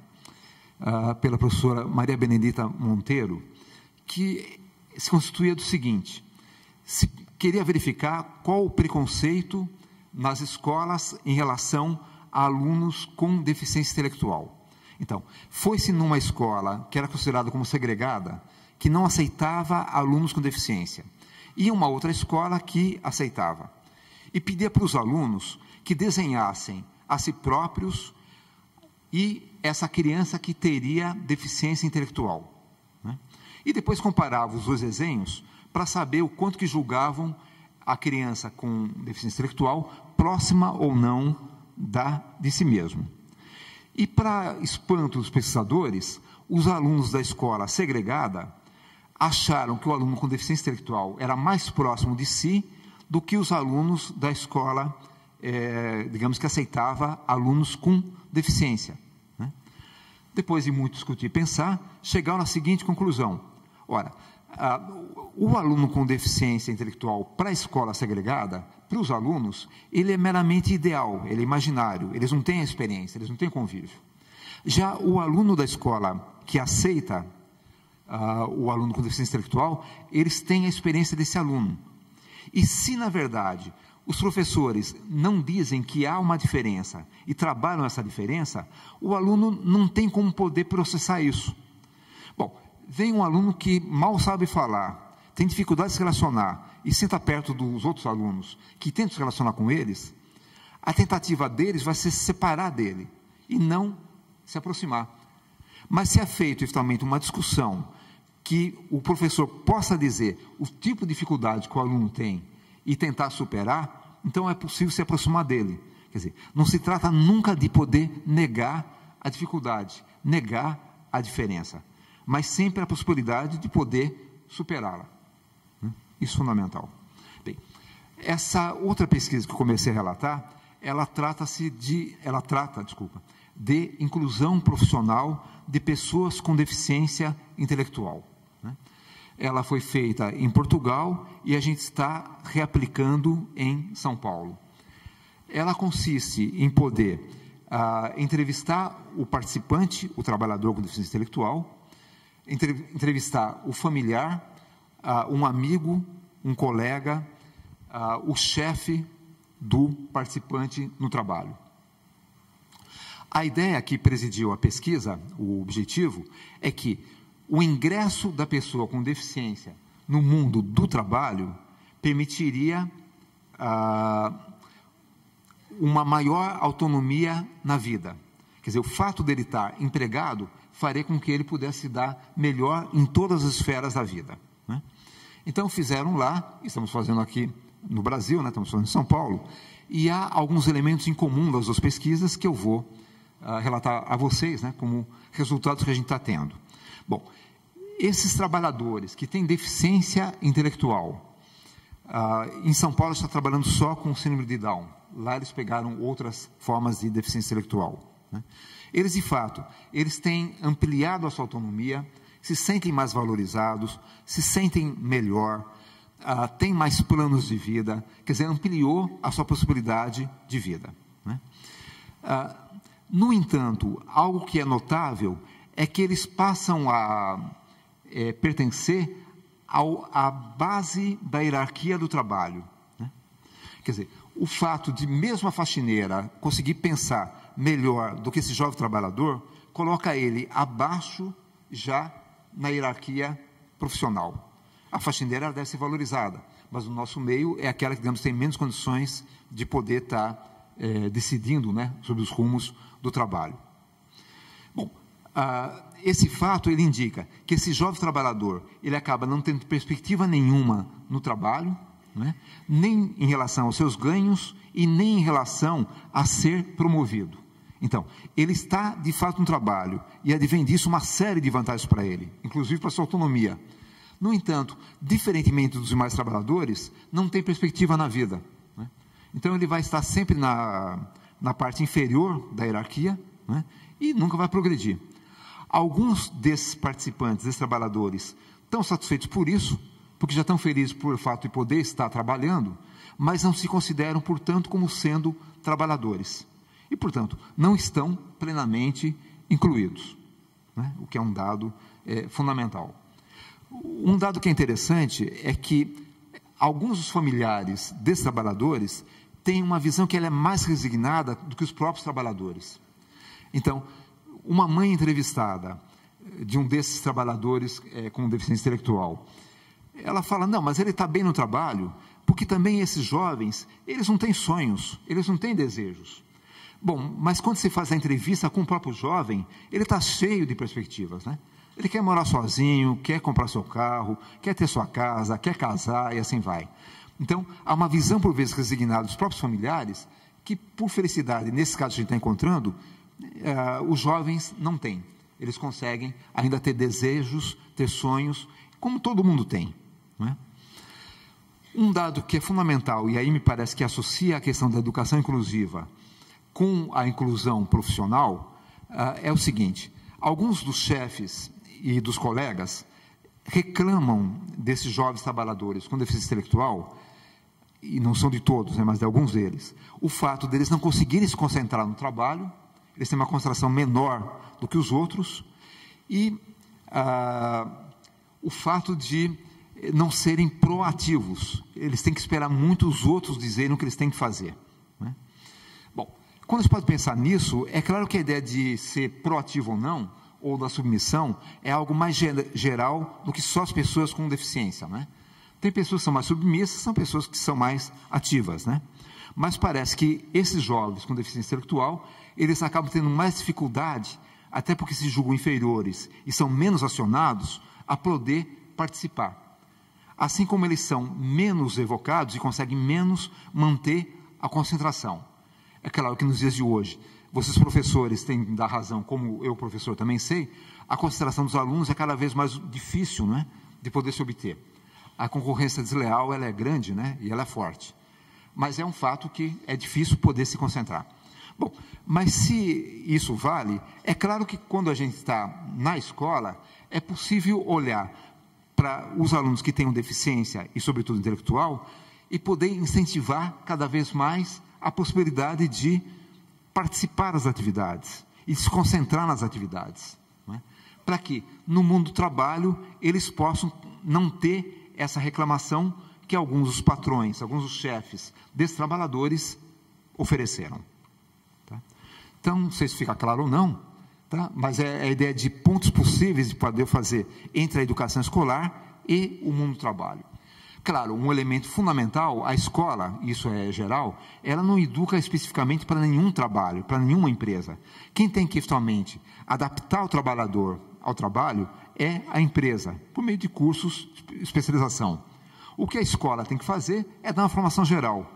[SPEAKER 3] pela professora Maria Benedita Monteiro, que se constituía do seguinte: se queria verificar qual o preconceito nas escolas em relação a alunos com deficiência intelectual. Então, foi-se numa escola que era considerada como segregada, que não aceitava alunos com deficiência, e uma outra escola que aceitava. E pedia para os alunos que desenhassem a si próprios e essa criança que teria deficiência intelectual. Né? E depois comparava os dois desenhos para saber o quanto que julgavam a criança com deficiência intelectual próxima ou não de si mesmo. E, para espanto dos pesquisadores, os alunos da escola segregada acharam que o aluno com deficiência intelectual era mais próximo de si do que os alunos da escola, digamos que aceitava alunos com deficiência. Né? Depois de muito discutir e pensar, chegaram à seguinte conclusão: ora, o aluno com deficiência intelectual para a escola segregada, para os alunos, ele é meramente ideal, ele é imaginário, eles não têm a experiência, eles não têm convívio. Já o aluno da escola que aceita o aluno com deficiência intelectual, eles têm a experiência desse aluno. E se, na verdade, os professores não dizem que há uma diferença e trabalham essa diferença, o aluno não tem como poder processar isso. Bom, vem um aluno que mal sabe falar, tem dificuldade de se relacionar e senta perto dos outros alunos que tentam se relacionar com eles, a tentativa deles vai ser se separar dele e não se aproximar. Mas se é feito, efetivamente, uma discussão que o professor possa dizer o tipo de dificuldade que o aluno tem e tentar superar, então é possível se aproximar dele. Quer dizer, não se trata nunca de poder negar a dificuldade, negar a diferença, mas sempre a possibilidade de poder superá-la. Isso é fundamental. Bem, essa outra pesquisa que eu comecei a relatar, ela trata de inclusão profissional de pessoas com deficiência intelectual. Né? Ela foi feita em Portugal e a gente está reaplicando em São Paulo. Ela consiste em poder entrevistar o participante, o trabalhador com deficiência intelectual, entrevistar o familiar, um amigo, um colega, o chefe do participante no trabalho. A ideia que presidiu a pesquisa, o objetivo, é que o ingresso da pessoa com deficiência no mundo do trabalho permitiria uma maior autonomia na vida. Quer dizer, o fato dele estar empregado faria com que ele pudesse dar melhor em todas as esferas da vida. Né? Então, fizeram lá, estamos fazendo aqui no Brasil, né, estamos fazendo em São Paulo, e há alguns elementos em comum das duas pesquisas que eu vou relatar a vocês, né, como resultados que a gente está tendo. Bom, esses trabalhadores que têm deficiência intelectual, em São Paulo está trabalhando só com síndrome de Down. Lá eles pegaram outras formas de deficiência intelectual, né? Eles, de fato, eles têm ampliado a sua autonomia, se sentem mais valorizados, se sentem melhor, têm mais planos de vida, quer dizer, ampliou a sua possibilidade de vida, né? No entanto, algo que é notável é que eles passam a pertencer à base da hierarquia do trabalho, né? Quer dizer, o fato de mesmo a faxineira conseguir pensar melhor do que esse jovem trabalhador, coloca ele abaixo já na hierarquia profissional. A faxineira deve ser valorizada, mas no nosso meio é aquela que, digamos, tem menos condições de poder estar decidindo, né, sobre os rumos do trabalho. Bom, esse fato ele indica que esse jovem trabalhador ele acaba não tendo perspectiva nenhuma no trabalho, né, nem em relação aos seus ganhos e nem em relação a ser promovido. Então, ele está de fato no trabalho e advém disso uma série de vantagens para ele, inclusive para a sua autonomia. No entanto, diferentemente dos demais trabalhadores, não tem perspectiva na vida, né? Então ele vai estar sempre na parte inferior da hierarquia, né, e nunca vai progredir. Alguns desses participantes, desses trabalhadores, estão satisfeitos por isso, porque já estão felizes por o fato de poder estar trabalhando, mas não se consideram, portanto, como sendo trabalhadores. E, portanto, não estão plenamente incluídos, né, o que é um dado fundamental. Um dado que é interessante é que alguns dos familiares desses trabalhadores têm uma visão que ela é mais resignada do que os próprios trabalhadores. Então, uma mãe entrevistada de um desses trabalhadores com deficiência intelectual, ela fala, não, mas ele está bem no trabalho, porque também esses jovens, eles não têm sonhos, eles não têm desejos. Bom, mas quando você faz a entrevista com o próprio jovem, ele está cheio de perspectivas, né? Ele quer morar sozinho, quer comprar seu carro, quer ter sua casa, quer casar e assim vai. Então, há uma visão, por vezes, resignada dos próprios familiares, que, por felicidade, nesse caso que a gente está encontrando, os jovens não têm. Eles conseguem ainda ter desejos, ter sonhos, como todo mundo tem, não é? Um dado que é fundamental, e aí me parece que associa a questão da educação inclusiva com a inclusão profissional, é o seguinte: alguns dos chefes e dos colegas reclamam desses jovens trabalhadores com deficiência intelectual, e não são de todos, né, mas de alguns deles, o fato deles não conseguirem se concentrar no trabalho, eles têm uma concentração menor do que os outros, e o fato de não serem proativos, eles têm que esperar muito os outros dizerem o que eles têm que fazer, né? Bom, quando a gente pode pensar nisso, é claro que a ideia de ser proativo ou não, ou da submissão, é algo mais geral do que só as pessoas com deficiência, né? Tem pessoas que são mais submissas, são pessoas que são mais ativas, né? Mas parece que esses jovens com deficiência intelectual, eles acabam tendo mais dificuldade, até porque se julgam inferiores e são menos acionados a poder participar. Assim como eles são menos evocados e conseguem menos manter a concentração. É claro que nos dias de hoje, vocês professores têm da razão, como eu professor também sei, a concentração dos alunos é cada vez mais difícil, né, de poder se obter. A concorrência desleal ela é grande, né, e ela é forte. Mas é um fato que é difícil poder se concentrar. Bom, mas se isso vale, é claro que quando a gente está na escola, é possível olhar para os alunos que tenham deficiência, e sobretudo intelectual, e poder incentivar cada vez mais a possibilidade de participar das atividades e se concentrar nas atividades, né? Para que, no mundo do trabalho, eles possam não ter essa reclamação que alguns dos patrões, alguns dos chefes desses trabalhadores ofereceram. Tá? Então, não sei se fica claro ou não, tá? Mas é a ideia de pontos possíveis de poder fazer entre a educação escolar e o mundo do trabalho. Claro, um elemento fundamental, a escola, isso é geral, ela não educa especificamente para nenhum trabalho, para nenhuma empresa. Quem tem que, efetivamente, adaptar o trabalhador ao trabalho é a empresa, por meio de cursos de especialização. O que a escola tem que fazer é dar uma formação geral.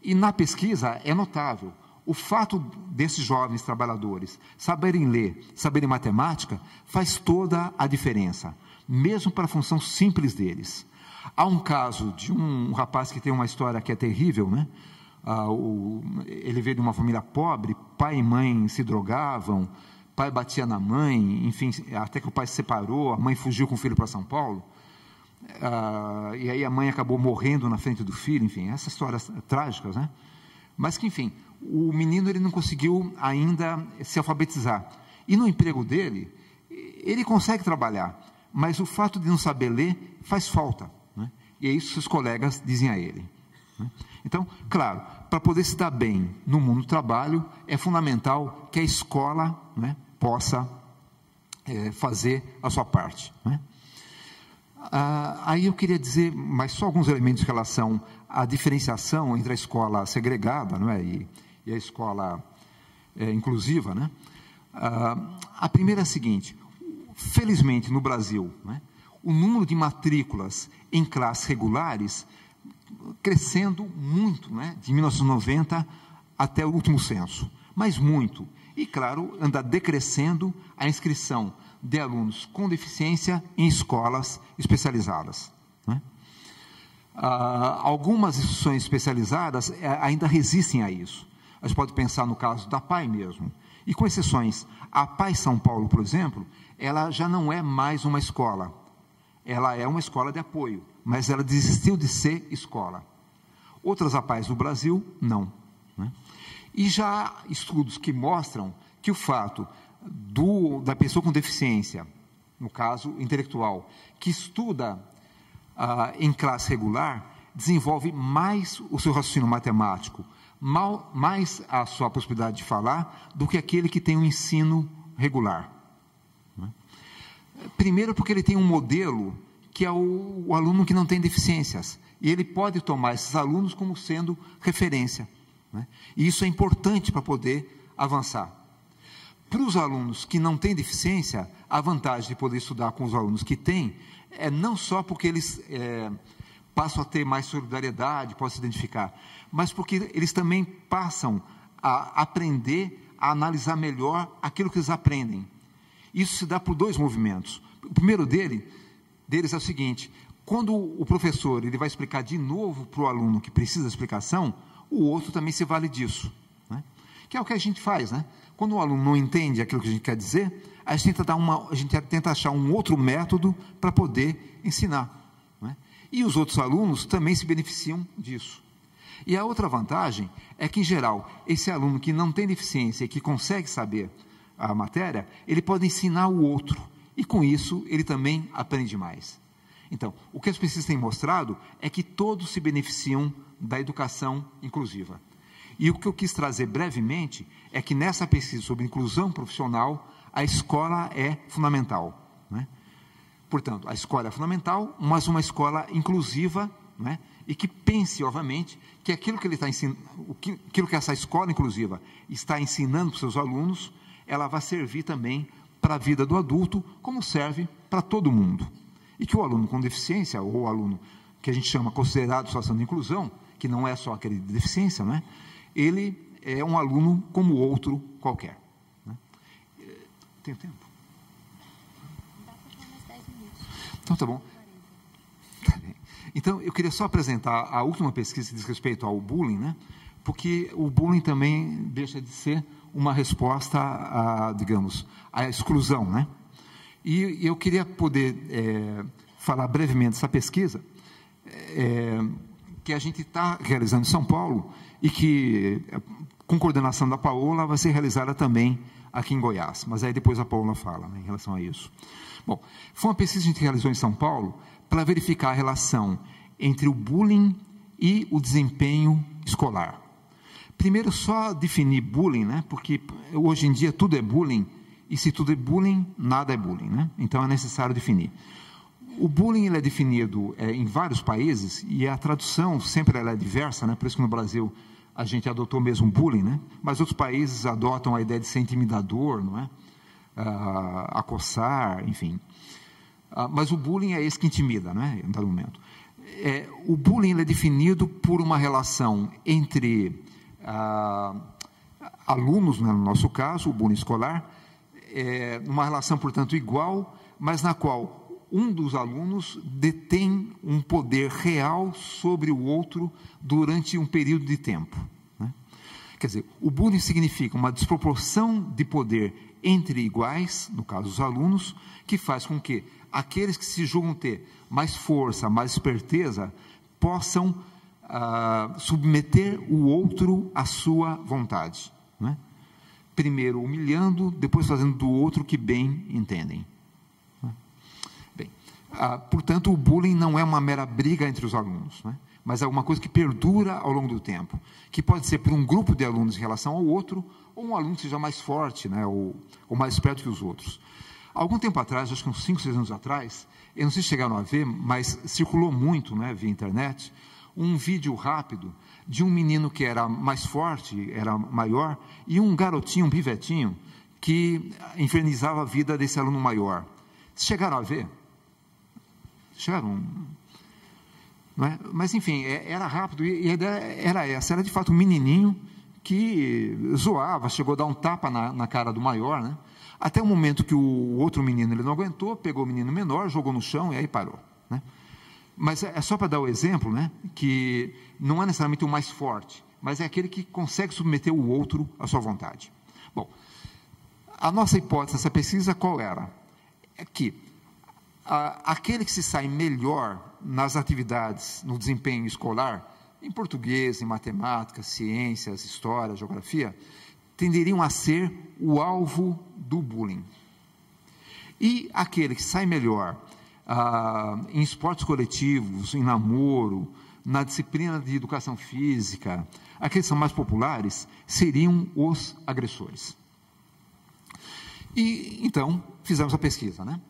[SPEAKER 3] E na pesquisa é notável, O fato desses jovens trabalhadores saberem ler, saberem matemática, faz toda a diferença, mesmo para a função simples deles. Há um caso de um rapaz que tem uma história que é terrível, né? Ele veio de uma família pobre, pai e mãe se drogavam, pai batia na mãe, enfim, até que o pai se separou, a mãe fugiu com o filho para São Paulo, e aí a mãe acabou morrendo na frente do filho, enfim, essas histórias trágicas, né? Mas que, enfim, o menino ele não conseguiu ainda se alfabetizar. E no emprego dele, ele consegue trabalhar, mas o fato de não saber ler faz falta, né? E é isso que os colegas dizem a ele, né? Então, claro, para poder se dar bem no mundo do trabalho, é fundamental que a escola, né, possa fazer a sua parte, né? Aí eu queria dizer mais só alguns elementos em relação à diferenciação entre a escola segregada, não é, e a escola inclusiva, né? A primeira é a seguinte: felizmente no Brasil, né, o número de matrículas em classes regulares crescendo muito, né, de 1990 até o último censo, mas muito. E, claro, anda decrescendo a inscrição de alunos com deficiência em escolas especializadas, né? Algumas instituições especializadas ainda resistem a isso. A gente pode pensar no caso da PAI mesmo. E com exceções, a PAI São Paulo, por exemplo, ela já não é mais uma escola. Ela é uma escola de apoio, mas ela desistiu de ser escola. Outras APAIs do Brasil, não, né? E já há estudos que mostram que o fato da pessoa com deficiência, no caso intelectual, que estuda em classe regular, desenvolve mais o seu raciocínio matemático, mais a sua possibilidade de falar, do que aquele que tem um ensino regular, né? Primeiro porque ele tem um modelo que é o aluno que não tem deficiências, e ele pode tomar esses alunos como sendo referência, né? E isso é importante para poder avançar. Para os alunos que não têm deficiência, a vantagem de poder estudar com os alunos que têm é não só porque eles passam a ter mais solidariedade, podem se identificar, mas porque eles também passam a aprender a analisar melhor aquilo que eles aprendem. Isso se dá por dois movimentos. O primeiro deles é o seguinte: quando o professor ele vai explicar de novo para o aluno que precisa de explicação, o outro também se vale disso, né? Que é o que a gente faz, né? Quando o aluno não entende aquilo que a gente quer dizer, a gente tenta achar um outro método para poder ensinar, né? E os outros alunos também se beneficiam disso. E a outra vantagem é que, em geral, esse aluno que não tem deficiência e que consegue saber a matéria, ele pode ensinar o outro, e com isso ele também aprende mais. Então, o que as pesquisas têm mostrado é que todos se beneficiam da educação inclusiva. E o que eu quis trazer brevemente é que nessa pesquisa sobre inclusão profissional, a escola é fundamental, né? Portanto, a escola é fundamental, mas uma escola inclusiva, né? E que pense, obviamente, que aquilo que ele está ensinando, aquilo que essa escola inclusiva está ensinando para os seus alunos, ela vai servir também para a vida do adulto, como serve para todo mundo. E que o aluno com deficiência, ou o aluno que a gente chama considerado situação de inclusão, que não é só aquele de deficiência, né? Ele é um aluno como outro qualquer, né? Tem tempo?
[SPEAKER 2] Dá para ficar mais 10 minutos.
[SPEAKER 3] Então, tá bom. Tá bem. Então, eu queria só apresentar a última pesquisa que diz respeito ao bullying, né? Porque o bullying também deixa de ser uma resposta digamos, à exclusão, né? E eu queria poder falar brevemente dessa pesquisa que a gente está realizando em São Paulo e que, com coordenação da Paola, vai ser realizada também aqui em Goiás. Mas aí depois a Paola fala, né, em relação a isso. Bom, foi uma pesquisa que a gente realizou em São Paulo para verificar a relação entre o bullying e o desempenho escolar. Primeiro, só definir bullying, né, porque hoje em dia tudo é bullying, e se tudo é bullying, nada é bullying, né? Então é necessário definir. O bullying ele é definido em vários países, e a tradução sempre ela é diversa, né? Por isso que no Brasil a gente adotou mesmo bullying, né? Mas outros países adotam a ideia de ser intimidador, não é? Acossar, enfim. Mas o bullying é esse que intimida, né? Em dado momento. O bullying ele é definido por uma relação entre alunos, no nosso caso, o bullying escolar, uma relação, portanto, igual, mas na qual um dos alunos detém um poder real sobre o outro durante um período de tempo, né? Quer dizer, o bullying significa uma desproporção de poder entre iguais, no caso os alunos, que faz com que aqueles que se julgam ter mais força, mais esperteza, possam submeter o outro à sua vontade, né? Primeiro humilhando, depois fazendo do outro o que bem entendem. Bem, portanto, o bullying não é uma mera briga entre os alunos, né? Mas é uma coisa que perdura ao longo do tempo, que pode ser por um grupo de alunos em relação ao outro, ou um aluno que seja mais forte, né, ou mais esperto que os outros. Algum tempo atrás, acho que uns 5, 6 anos atrás, eu não sei se chegaram a ver, mas circulou muito, né, via internet, um vídeo rápido de um menino que era mais forte, era maior, e um garotinho, um pivetinho, que infernizava a vida desse aluno maior. Chegaram a ver? Chegaram? Não é? Mas, enfim, era rápido, e a ideia era essa, era de fato um menininho que zoava, chegou a dar um tapa na cara do maior, né? Até o momento que o outro menino ele não aguentou, pegou o menino menor, jogou no chão e aí parou, né? Mas é só para dar o exemplo, né, que não é necessariamente o mais forte, mas é aquele que consegue submeter o outro à sua vontade. Bom, a nossa hipótese nessa pesquisa qual era? É que aquele que se sai melhor nas atividades, no desempenho escolar, em português, em matemática, ciências, história, geografia, tenderiam a ser o alvo do bullying. E aquele que sai melhor em esportes coletivos, em namoro, na disciplina de educação física, aqueles que são mais populares, seriam os agressores. E, então, fizemos a pesquisa, né?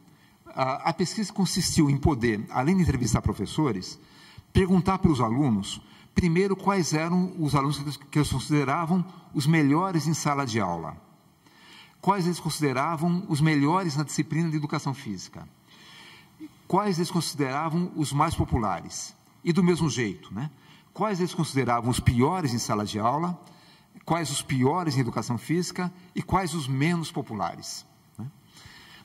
[SPEAKER 3] A pesquisa consistiu em poder, além de entrevistar professores, perguntar para os alunos, primeiro, quais eram os alunos que eles consideravam os melhores em sala de aula, quais eles consideravam os melhores na disciplina de educação física, quais eles consideravam os mais populares, e do mesmo jeito, né? Quais eles consideravam os piores em sala de aula, quais os piores em educação física e quais os menos populares, né?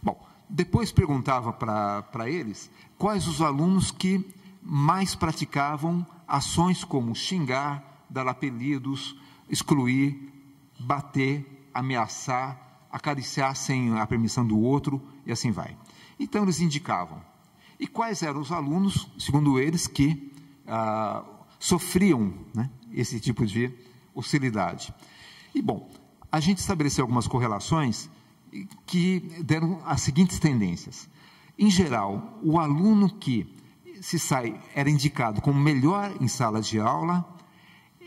[SPEAKER 3] Bom, depois perguntava para eles quais os alunos que mais praticavam ações como xingar, dar apelidos, excluir, bater, ameaçar, acariciar sem a permissão do outro e assim vai. Então eles indicavam. E quais eram os alunos, segundo eles, que sofriam, né, esse tipo de hostilidade. E, bom, a gente estabeleceu algumas correlações que deram as seguintes tendências. Em geral, o aluno que era indicado como melhor em sala de aula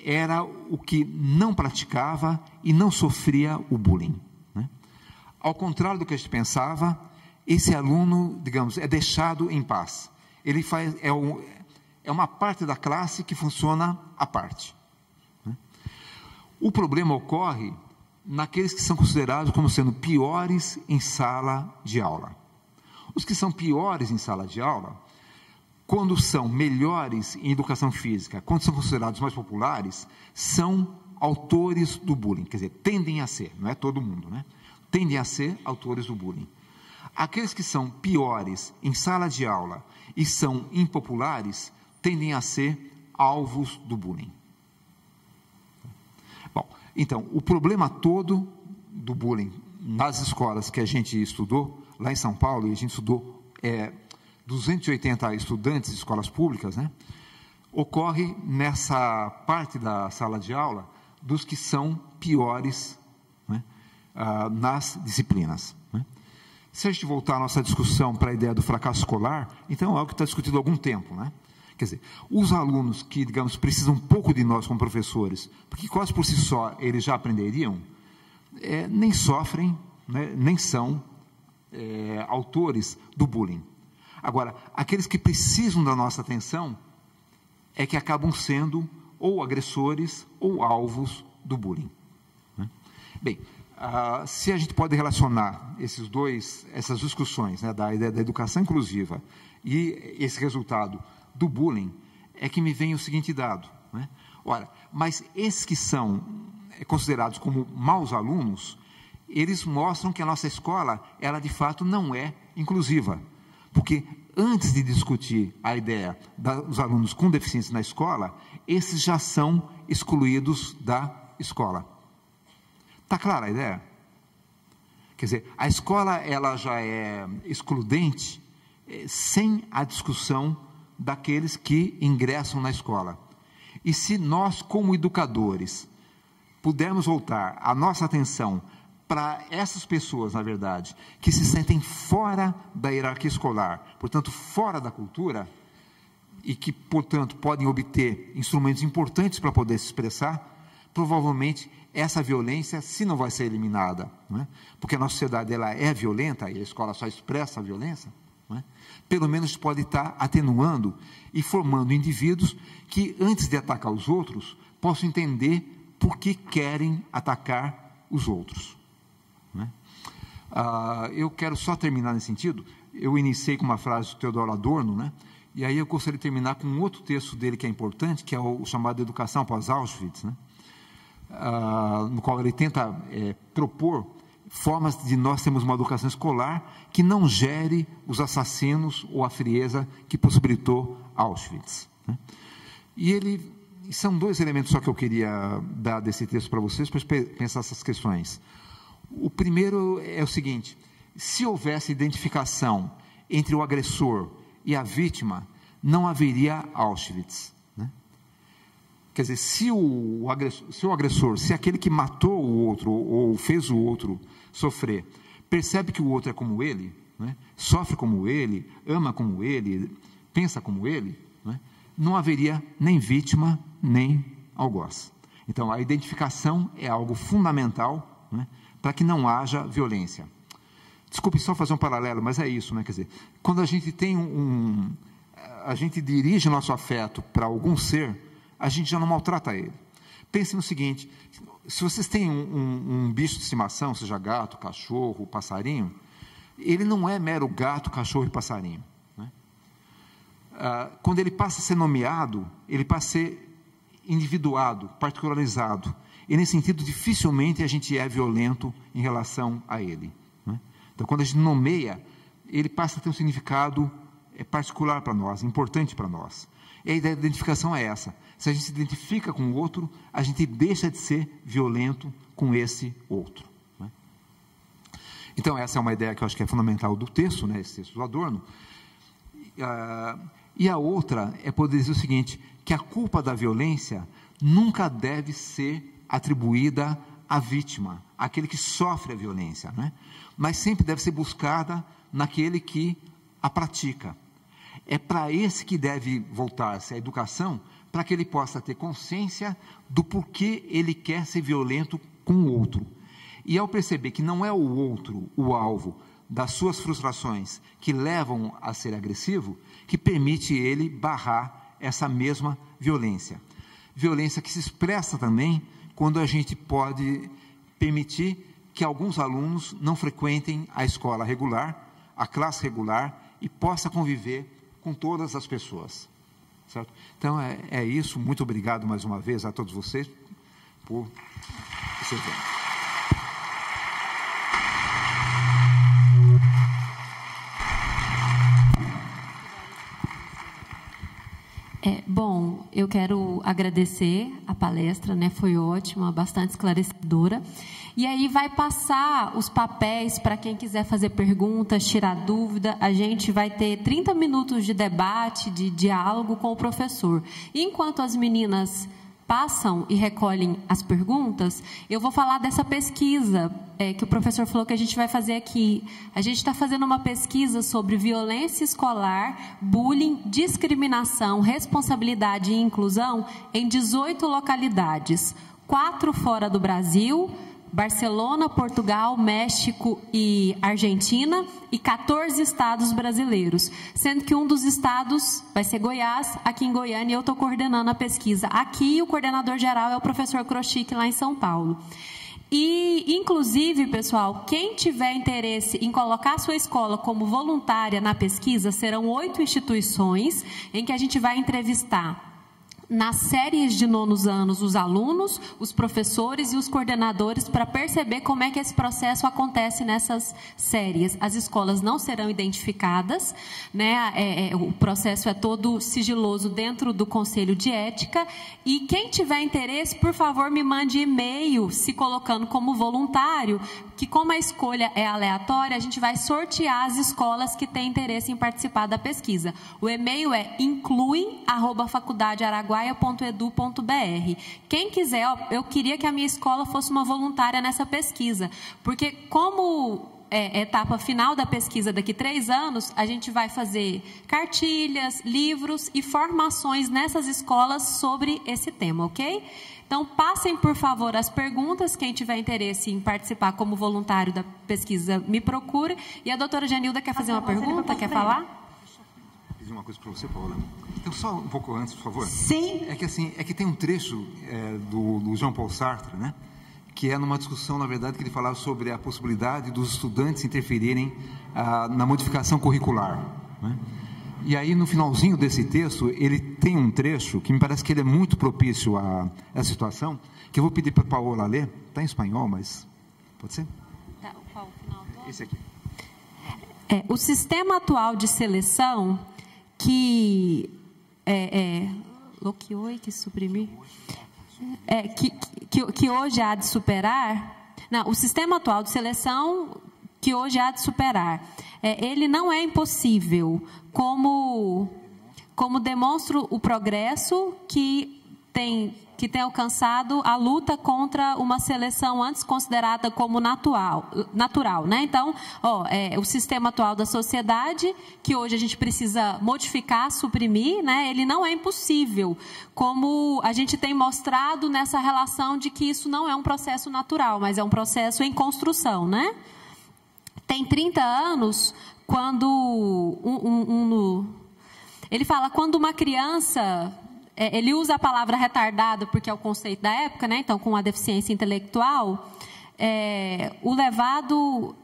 [SPEAKER 3] era o que não praticava e não sofria o bullying, né? Ao contrário do que a gente pensava, esse aluno, digamos, é deixado em paz. Ele é uma parte da classe que funciona à parte, né? O problema ocorre naqueles que são considerados como sendo piores em sala de aula. Os que são piores em sala de aula, quando são melhores em educação física, quando são considerados mais populares, são autores do bullying, quer dizer, tendem a ser, não é todo mundo, né? Tendem a ser autores do bullying. Aqueles que são piores em sala de aula e são impopulares, tendem a ser alvos do bullying. Bom, então, o problema todo do bullying nas escolas que a gente estudou, lá em São Paulo, e a gente estudou 280 estudantes de escolas públicas, né, ocorre nessa parte da sala de aula dos que são piores, né, nas disciplinas, né. Se a gente voltar a nossa discussão para a ideia do fracasso escolar, então é algo que está discutido há algum tempo, né? Quer dizer, os alunos que, digamos, precisam um pouco de nós como professores, porque quase por si só eles já aprenderiam, nem sofrem, né, nem são autores do bullying. Agora, aqueles que precisam da nossa atenção é que acabam sendo ou agressores ou alvos do bullying, né? Bem, se a gente pode relacionar essas discussões, né, da ideia da educação inclusiva e esse resultado do bullying, é que me vem o seguinte dado, né? Ora, mas esses que são considerados como maus alunos, eles mostram que a nossa escola, ela de fato não é inclusiva. Porque antes de discutir a ideia dos alunos com deficiência na escola, esses já são excluídos da escola. Está clara a ideia? Quer dizer, a escola ela já é excludente sem a discussão daqueles que ingressam na escola. E se nós, como educadores, pudermos voltar a nossa atenção para essas pessoas, na verdade, que se sentem fora da hierarquia escolar, portanto, fora da cultura, e que, portanto, podem obter instrumentos importantes para poder se expressar, provavelmente essa violência, se não vai ser eliminada, não é? Porque a nossa sociedade ela é violenta, e a escola só expressa a violência, não é? Pelo menos pode estar atenuando e formando indivíduos que, antes de atacar os outros, possam entender por que querem atacar os outros. Eu quero só terminar nesse sentido. Eu iniciei com uma frase do Theodor Adorno, né? E aí eu gostaria de terminar com um outro texto dele que é importante, que é o chamado Educação após Auschwitz, né? No qual ele tenta propor formas de nós termos uma educação escolar que não gere os assassinos ou a frieza que possibilitou Auschwitz, né? E são dois elementos só que eu queria dar desse texto para vocês, para pensar essas questões. O primeiro é o seguinte: se houvesse identificação entre o agressor e a vítima, não haveria Auschwitz, né? Quer dizer, se o agressor, se aquele que matou o outro ou fez o outro sofrer, percebe que o outro é como ele, né? Sofre como ele, ama como ele, pensa como ele, né? Não haveria nem vítima, nem algoz. Então, a identificação é algo fundamental, né, para que não haja violência. Desculpe só fazer um paralelo, mas é isso, né? Quer dizer, quando a gente tem a gente dirige o nosso afeto para algum ser, a gente já não maltrata ele. Pense no seguinte: se vocês têm um bicho de estimação, seja gato, cachorro, passarinho, ele não é mero gato, cachorro e passarinho, né? Quando ele passa a ser nomeado, ele passa a ser individuado, particularizado. E, nesse sentido, dificilmente a gente é violento em relação a ele, né? Então, quando a gente nomeia, ele passa a ter um significado particular para nós, importante para nós. E a ideia da identificação é essa: se a gente se identifica com o outro, a gente deixa de ser violento com esse outro, né? Então, essa é uma ideia que eu acho que é fundamental do texto, né, esse texto do Adorno. E a outra é poder dizer o seguinte: que a culpa da violência nunca deve ser atribuída à vítima, àquele que sofre a violência, né? Mas sempre deve ser buscada naquele que a pratica. É para esse que deve voltar-se a educação, para que ele possa ter consciência do porquê ele quer ser violento com o outro. E ao perceber que não é o outro o alvo das suas frustrações que levam a ser agressivo, que permite ele barrar essa mesma violência. Violência que se expressa também quando a gente pode permitir que alguns alunos não frequentem a escola regular, a classe regular, e possa conviver com todas as pessoas, certo? Então, é isso. Muito obrigado mais uma vez a todos vocês por esse evento.
[SPEAKER 2] Bom, eu quero agradecer a palestra, né? Foi ótima, bastante esclarecedora. E aí vai passar os papéis para quem quiser fazer perguntas, tirar dúvida. A gente vai ter 30 minutos de debate, de diálogo com o professor. E enquanto as meninas passam e recolhem as perguntas, eu vou falar dessa pesquisa que o professor falou que a gente vai fazer aqui. A gente está fazendo uma pesquisa sobre violência escolar, bullying, discriminação, responsabilidade e inclusão em 18 localidades, 4 fora do Brasil, Barcelona, Portugal, México e Argentina, e 14 estados brasileiros, sendo que um dos estados vai ser Goiás, aqui em Goiânia, e eu estou coordenando a pesquisa. Aqui, o coordenador geral é o professor Kroschik, lá em São Paulo. E, inclusive, pessoal, quem tiver interesse em colocar a sua escola como voluntária na pesquisa, serão 8 instituições em que a gente vai entrevistar nas séries de nonos anos, os alunos, os professores e os coordenadores, para perceber como é que esse processo acontece nessas séries. As escolas não serão identificadas, né? O processo é todo sigiloso dentro do Conselho de Ética, e quem tiver interesse, por favor, me mande e-mail se colocando como voluntário, que como a escolha é aleatória, a gente vai sortear as escolas que têm interesse em participar da pesquisa. O e-mail é inclui@faculdadearaguaia.edu.br. Quem quiser, eu queria que a minha escola fosse uma voluntária nessa pesquisa, porque como etapa final da pesquisa daqui 3 anos, a gente vai fazer cartilhas, livros e formações nessas escolas sobre esse tema, ok? Então, passem, por favor, as perguntas. Quem tiver interesse em participar como voluntário da pesquisa, me procure. E a doutora Janilda quer fazer uma pergunta? Quer falar?
[SPEAKER 3] Vou pedir uma coisa para você, Paula. Então, só um pouco antes, por favor.
[SPEAKER 4] Sim.
[SPEAKER 3] É que tem um trecho do Jean Paul Sartre, né? Que é numa discussão, na verdade, que ele falava sobre a possibilidade dos estudantes interferirem na modificação curricular, né? E aí, no finalzinho desse texto, ele tem um trecho que me parece que ele é muito propício a essa situação, que eu vou pedir para a Paola ler. Está em espanhol, mas pode ser?
[SPEAKER 2] Tá, qual o final todo?
[SPEAKER 3] Esse aqui.
[SPEAKER 2] O sistema atual de seleção que suprimir, que hoje há de superar, não, o sistema atual de seleção que hoje há de superar, ele não é impossível, como demonstra o progresso que tem alcançado a luta contra uma seleção antes considerada como natural, né? Então, o sistema atual da sociedade, que hoje a gente precisa modificar, suprimir, né? Ele não é impossível, como a gente tem mostrado nessa relação de que isso não é um processo natural, mas é um processo em construção, né? Tem 30 anos, quando ele fala, quando uma criança, ele usa a palavra retardado, porque é o conceito da época, né? Então, com a deficiência intelectual, o levado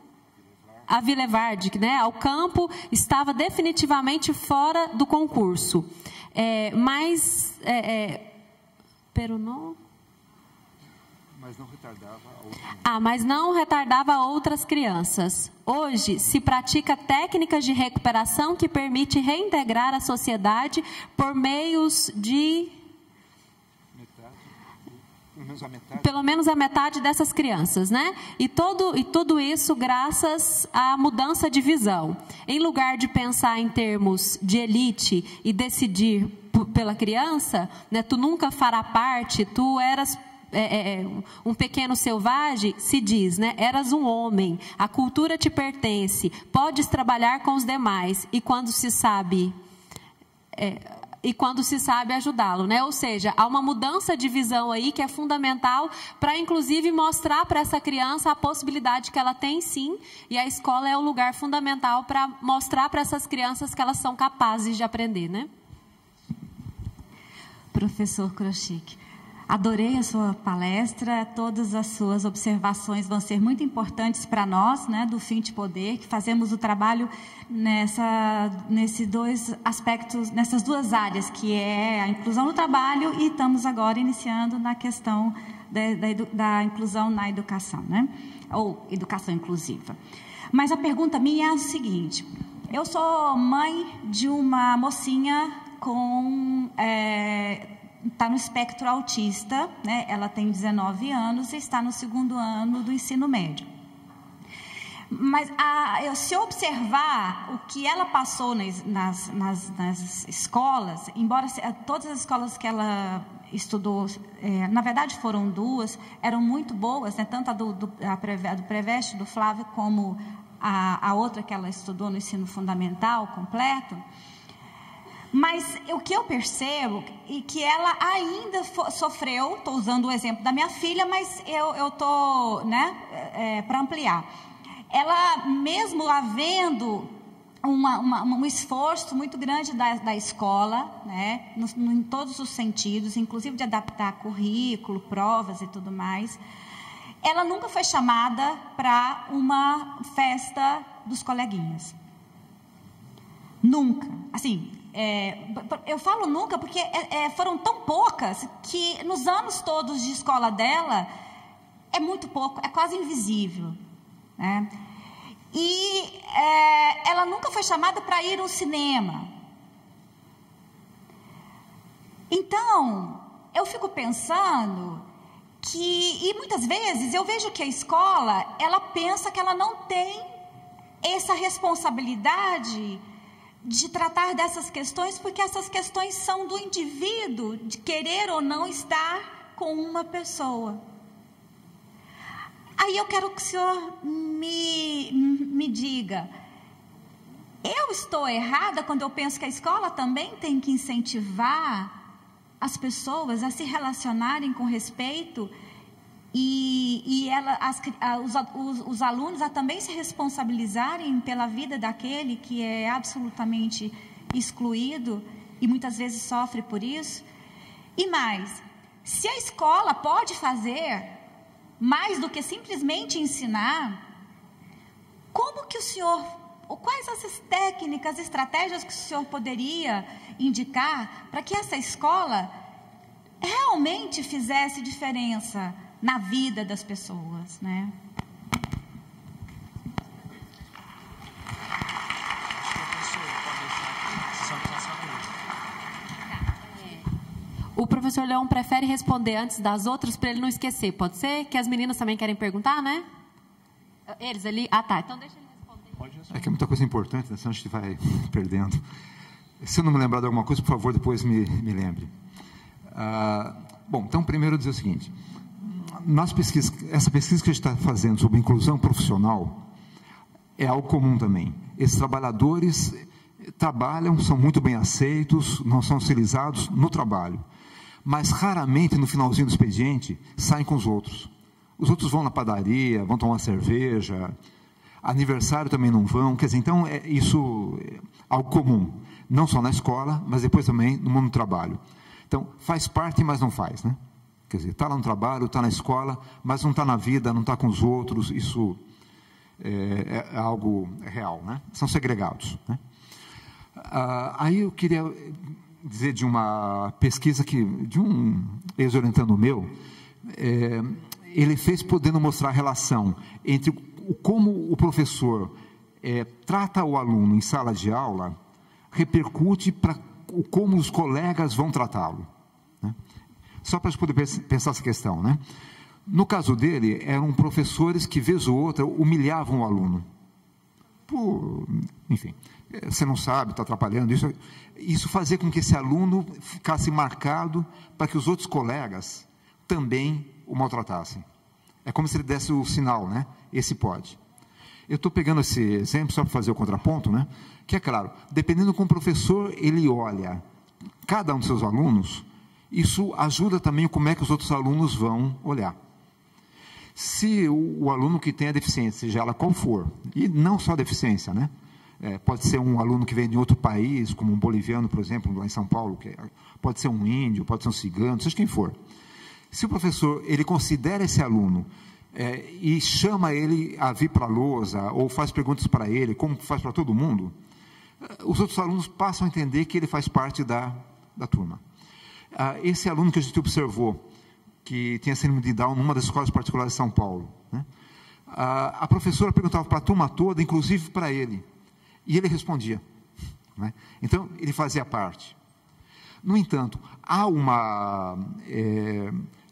[SPEAKER 2] a Vilevard, né, ao campo, estava definitivamente fora do concurso. Mas não retardava outras crianças. Hoje, se pratica técnicas de recuperação que permite reintegrar a sociedade por meios de... Pelo menos a metade dessas crianças, né? E tudo isso graças à mudança de visão. Em lugar de pensar em termos de elite e decidir pela criança, né, tu nunca fará parte, tu eras... um pequeno selvagem, se diz, né? Eras um homem, a cultura te pertence, podes trabalhar com os demais, e quando se sabe ajudá-lo, né? Ou seja, há uma mudança de visão aí que é fundamental para, inclusive, mostrar para essa criança a possibilidade que ela tem, sim, e a escola é o lugar fundamental para mostrar para essas crianças que elas são capazes de aprender, né?
[SPEAKER 4] Professor Kroschik, adorei a sua palestra, todas as suas observações vão ser muito importantes para nós, né, do Fim de Poder, que fazemos o trabalho nesses 2 aspectos, nessas 2 áreas, que é a inclusão no trabalho, e estamos agora iniciando na questão da inclusão na educação, né, ou educação inclusiva. Mas a pergunta minha é a seguinte: eu sou mãe de uma mocinha com... está no espectro autista, né? Ela tem 19 anos e está no 2º ano do ensino médio. Mas se eu observar o que ela passou nas escolas, embora todas as escolas que ela estudou, na verdade foram 2, eram muito boas, né? Tanto a do Preveste, do Flávio, como a outra que ela estudou no ensino fundamental completo. Mas o que eu percebo é que ela ainda sofreu, estou usando o exemplo da minha filha, mas eu estou, né, para ampliar. Ela, mesmo havendo um esforço muito grande da escola, né, em todos os sentidos, inclusive de adaptar currículo, provas e tudo mais, ela nunca foi chamada para uma festa dos coleguinhas. Nunca. Assim... eu falo nunca porque foram tão poucas que nos anos todos de escola dela é muito pouco, é quase invisível, né? E ela nunca foi chamada para ir ao cinema. Então, eu fico pensando e muitas vezes eu vejo que a escola, ela pensa que ela não tem essa responsabilidade de tratar dessas questões, porque essas questões são do indivíduo, de querer ou não estar com uma pessoa. Aí eu quero que o senhor me diga, eu estou errada quando eu penso que a escola também tem que incentivar as pessoas a se relacionarem com respeito os alunos a também se responsabilizarem pela vida daquele que é absolutamente excluído e muitas vezes sofre por isso? E mais, se a escola pode fazer mais do que simplesmente ensinar, como que o senhor, quais as técnicas, estratégias que o senhor poderia indicar para que essa escola realmente fizesse diferença na vida das pessoas, né?
[SPEAKER 2] O professor Leão prefere responder antes das outras para ele não esquecer, pode ser? Que as meninas também querem perguntar, né? Eles ali? Ah, tá. Então deixa ele responder.
[SPEAKER 3] É que é muita coisa importante, né? Senão a gente vai perdendo. Se eu não me lembrar de alguma coisa, por favor, depois me lembre. Bom, então, primeiro dizer o seguinte. Essa pesquisa que a gente está fazendo sobre inclusão profissional é algo comum também. Esses trabalhadores trabalham, são muito bem aceitos, não são auxiliados no trabalho, mas raramente no finalzinho do expediente saem com os outros. Os outros vão na padaria, vão tomar cerveja, aniversário também não vão, quer dizer, então isso é algo comum, não só na escola, mas depois também no mundo do trabalho. Então, faz parte, mas não faz, né? Quer dizer, está lá no trabalho, está na escola, mas não está na vida, não está com os outros, isso é algo real, né? São segregados, né? Aí eu queria dizer de uma pesquisa de um ex-orientando meu, ele fez podendo mostrar a relação entre como o professor trata o aluno em sala de aula, repercute para como os colegas vão tratá-lo, né? Só para a gente poder pensar essa questão, né? No caso dele, eram professores que, vez ou outra, humilhavam o aluno. Enfim, você não sabe, está atrapalhando. Isso fazia com que esse aluno ficasse marcado para que os outros colegas também o maltratassem. É como se ele desse o sinal, né? Esse pode. Eu estou pegando esse exemplo só para fazer o contraponto, né? Que é claro, dependendo como o professor ele olha cada um dos seus alunos, isso ajuda também como é que os outros alunos vão olhar. Se o aluno que tem a deficiência, seja ela qual for, e não só a deficiência, né? Pode ser um aluno que vem de outro país, como um boliviano, por exemplo, lá em São Paulo, pode ser um índio, pode ser um cigano, seja quem for. Se o professor ele considera esse aluno e chama ele a vir para a lousa, ou faz perguntas para ele, como faz para todo mundo, os outros alunos passam a entender que ele faz parte da turma. Esse aluno que a gente observou, que tinha síndrome de Down numa das escolas particulares de São Paulo, né? A professora perguntava para a turma toda, inclusive para ele, e ele respondia, né? Então, ele fazia parte. No entanto, há uma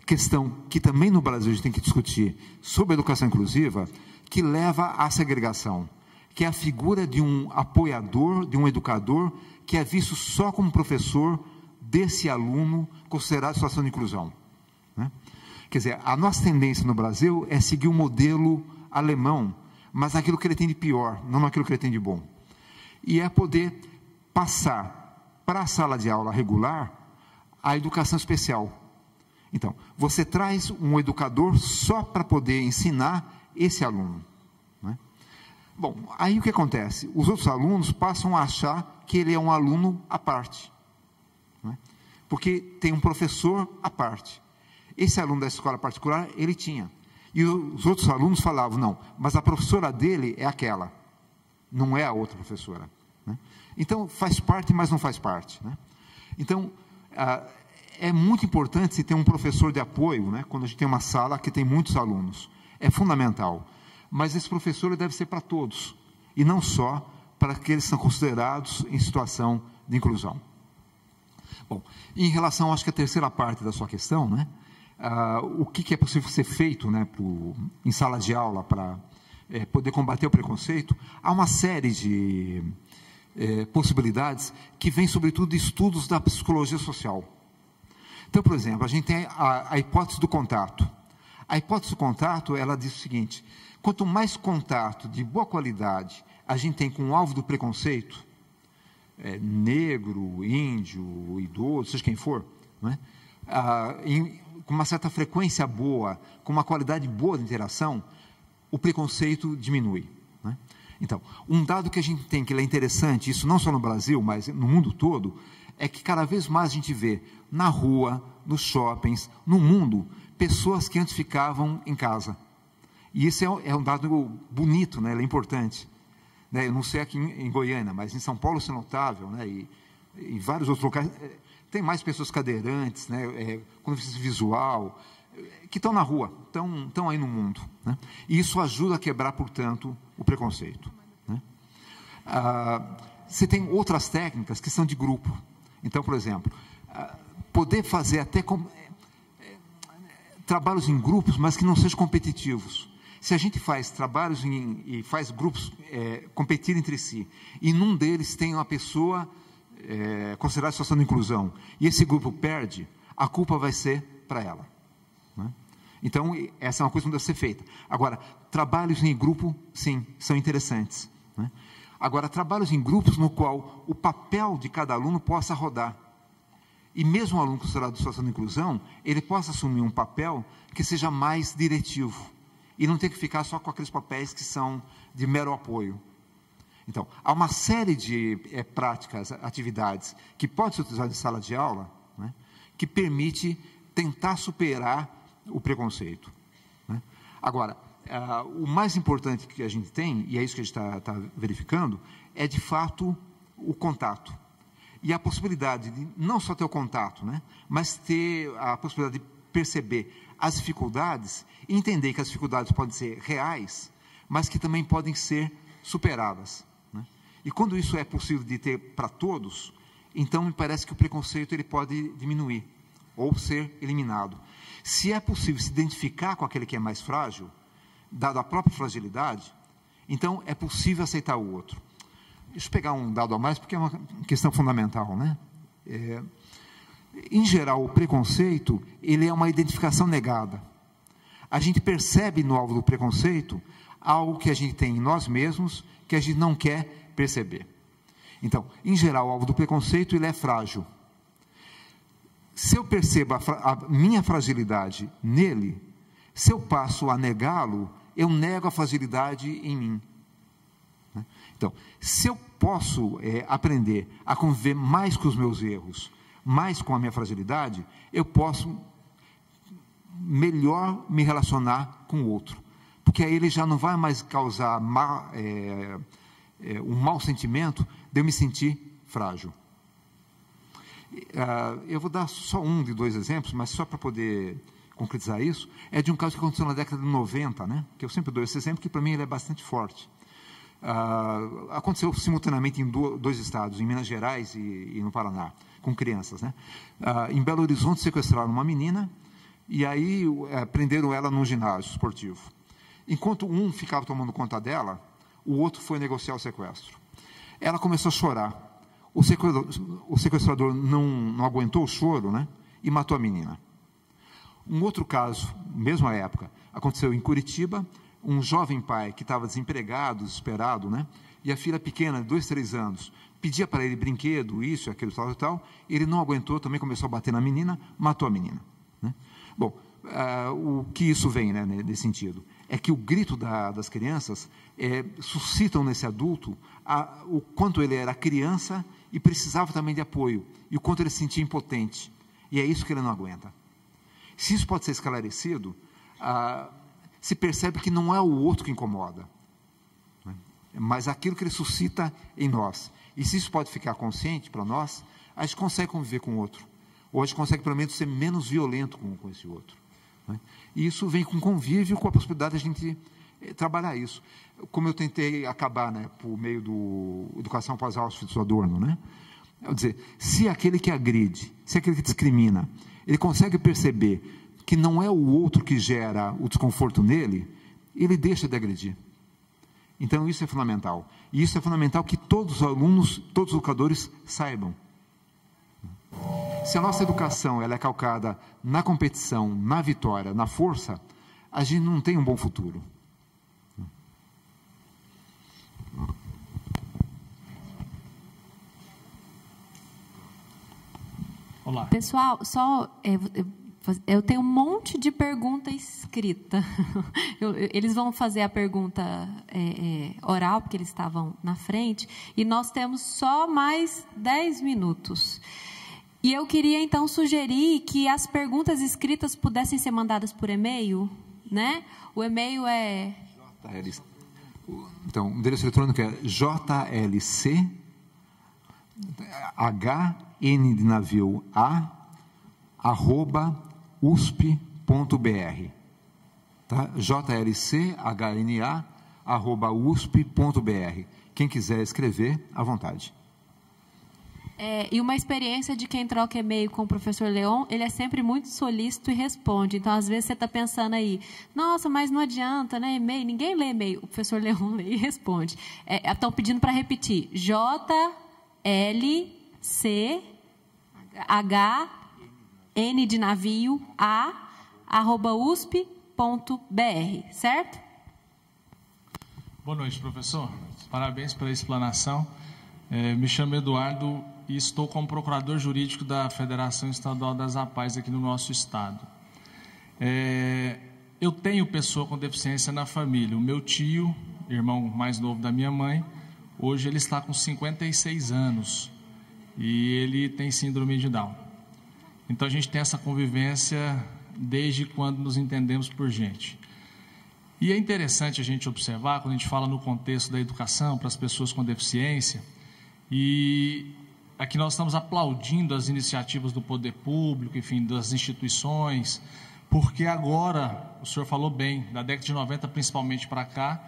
[SPEAKER 3] questão que também no Brasil a gente tem que discutir sobre a educação inclusiva, que leva à segregação, que é a figura de um apoiador, de um educador, que é visto só como professor desse aluno considerado situação de inclusão, né? Quer dizer, a nossa tendência no Brasil é seguir o modelo alemão, mas naquilo que ele tem de pior, não naquilo que ele tem de bom. E é poder passar para a sala de aula regular a educação especial. Então, você traz um educador só para poder ensinar esse aluno, né? Bom, aí o que acontece? Os outros alunos passam a achar que ele é um aluno à parte, né? Porque tem um professor à parte. Esse aluno da escola particular, ele tinha. E os outros alunos falavam, não, mas a professora dele é aquela, não é a outra professora, né? Então, faz parte, mas não faz parte, né? Então, é muito importante se ter um professor de apoio, né, quando a gente tem uma sala que tem muitos alunos. É fundamental. Mas esse professor ele deve ser para todos, e não só para aqueles que são considerados em situação de inclusão. Bom, em relação, acho que a terceira parte da sua questão, né, o que é possível ser feito, né, em sala de aula para poder combater o preconceito, há uma série de possibilidades que vêm, sobretudo, de estudos da psicologia social. Então, por exemplo, a gente tem a hipótese do contato. A hipótese do contato, ela diz o seguinte: quanto mais contato de boa qualidade a gente tem com o alvo do preconceito, negro, índio, idoso, seja quem for, né, com uma certa frequência boa, com uma qualidade boa de interação, o preconceito diminui, né? Então, um dado que a gente tem que é interessante, isso não só no Brasil, mas no mundo todo, é que cada vez mais a gente vê na rua, nos shoppings, no mundo, pessoas que antes ficavam em casa. E isso é um dado bonito, né? Ele é importante. Né? Eu não sei aqui em Goiânia, mas em São Paulo isso é notável, né? E em vários outros locais, tem mais pessoas cadeirantes, né? Com deficiência visual, que estão na rua, estão aí no mundo, né? E isso ajuda a quebrar, portanto, o preconceito, né? Você tem outras técnicas que são de grupo. Então, por exemplo, poder fazer até trabalhos em grupos, mas que não sejam competitivos. Se a gente faz trabalhos e faz grupos competir entre si, e num deles tem uma pessoa considerada situação de inclusão, e esse grupo perde, a culpa vai ser para ela, né? Então, essa é uma coisa que deve ser feita. Agora, trabalhos em grupo, sim, são interessantes, né? Agora, trabalhos em grupos no qual o papel de cada aluno possa rodar. E mesmo o aluno considerado de situação de inclusão, ele possa assumir um papel que seja mais diretivo. E não ter que ficar só com aqueles papéis que são de mero apoio. Então, há uma série de práticas, atividades, que podem ser utilizadas em sala de aula, né, que permite tentar superar o preconceito, né? Agora, o mais importante que a gente tem, e é isso que a gente está verificando, é, de fato, o contato. E a possibilidade de não só ter o contato, né, mas ter a possibilidade de perceber as dificuldades e entender que as dificuldades podem ser reais, mas que também podem ser superadas, né? E quando isso é possível de ter para todos, então me parece que o preconceito ele pode diminuir ou ser eliminado. Se é possível se identificar com aquele que é mais frágil, dada a própria fragilidade, então é possível aceitar o outro. Deixa eu pegar um dado a mais, porque é uma questão fundamental, né? Em geral, o preconceito, ele é uma identificação negada. A gente percebe no alvo do preconceito algo que a gente tem em nós mesmos, que a gente não quer perceber. Então, em geral, o alvo do preconceito, ele é frágil. Se eu percebo a minha fragilidade nele, se eu passo a negá-lo, eu nego a fragilidade em mim. Então, se eu posso aprender a conviver mais com os meus erros, mais com a minha fragilidade, eu posso melhor me relacionar com o outro. Porque aí ele já não vai mais causar um mau sentimento de eu me sentir frágil. Eu vou dar só um de dois exemplos, mas só para poder concretizar isso, é de um caso que aconteceu na década de 90, né? Que eu sempre dou esse exemplo, que para mim ele é bastante forte. Aconteceu simultaneamente em dois estados, em Minas Gerais e no Paraná, com crianças, né? Em Belo Horizonte sequestraram uma menina e aí prenderam ela num ginásio esportivo. Enquanto um ficava tomando conta dela, o outro foi negociar o sequestro. Ela começou a chorar. O sequestrador não aguentou o choro, né? E matou a menina. Um outro caso, mesma época, aconteceu em Curitiba. Um jovem pai que estava desempregado, desesperado, né? E a filha pequena, de 2, 3 anos, pedia para ele brinquedo, isso, aquilo, tal, tal. Ele não aguentou, também começou a bater na menina, matou a menina, né? Bom, o que isso vem, né, nesse sentido? É que o grito das crianças suscitam nesse adulto o quanto ele era criança e precisava também de apoio, e o quanto ele se sentia impotente. E é isso que ele não aguenta. Se isso pode ser esclarecido, se percebe que não é o outro que incomoda, né? Mas aquilo que ele suscita em nós. E se isso pode ficar consciente para nós, a gente consegue conviver com o outro. Ou a gente consegue, pelo menos, ser menos violento com esse outro. Né? E isso vem com convívio, com a possibilidade de a gente trabalhar isso. Como eu tentei acabar, né, por meio do Educação Pós-Auschwitz do Adorno, né? Quer dizer, se aquele que agride, se aquele que discrimina, ele consegue perceber que não é o outro que gera o desconforto nele, ele deixa de agredir. Então, isso é fundamental. E isso é fundamental que todos os alunos, todos os educadores saibam. Se a nossa educação ela é calcada na competição, na vitória, na força, a gente não tem um bom futuro.
[SPEAKER 2] Olá. Pessoal, eu tenho um monte de pergunta escrita. Eles vão fazer a pergunta oral, porque eles estavam na frente, e nós temos só mais 10 minutos. E eu queria, então, sugerir que as perguntas escritas pudessem ser mandadas por e-mail, né? O e-mail é...
[SPEAKER 3] Então, o endereço eletrônico é jlc, HN de navio A, @usp.br. Tá? jlchna@usp.br. Quem quiser escrever, à vontade.
[SPEAKER 2] E uma experiência de quem troca e-mail com o professor Leon, ele é sempre muito solícito e responde. Então, às vezes, você está pensando aí, nossa, mas não adianta, né? E-mail, ninguém lê e-mail. O professor Leon lê e responde. Estão pedindo para repetir. jlchn de navio @usp.br, certo?
[SPEAKER 5] Boa noite, professor. Parabéns pela explanação. Me chamo Eduardo e estou como procurador jurídico da Federação Estadual das APAES aqui no nosso estado. Eu tenho pessoa com deficiência na família. O meu tio, irmão mais novo da minha mãe, hoje ele está com 56 anos e ele tem síndrome de Down. Então a gente tem essa convivência desde quando nos entendemos por gente. E é interessante a gente observar, quando a gente fala no contexto da educação para as pessoas com deficiência, e aqui nós estamos aplaudindo as iniciativas do poder público, enfim, das instituições, porque agora, o senhor falou bem, da década de 90 principalmente para cá,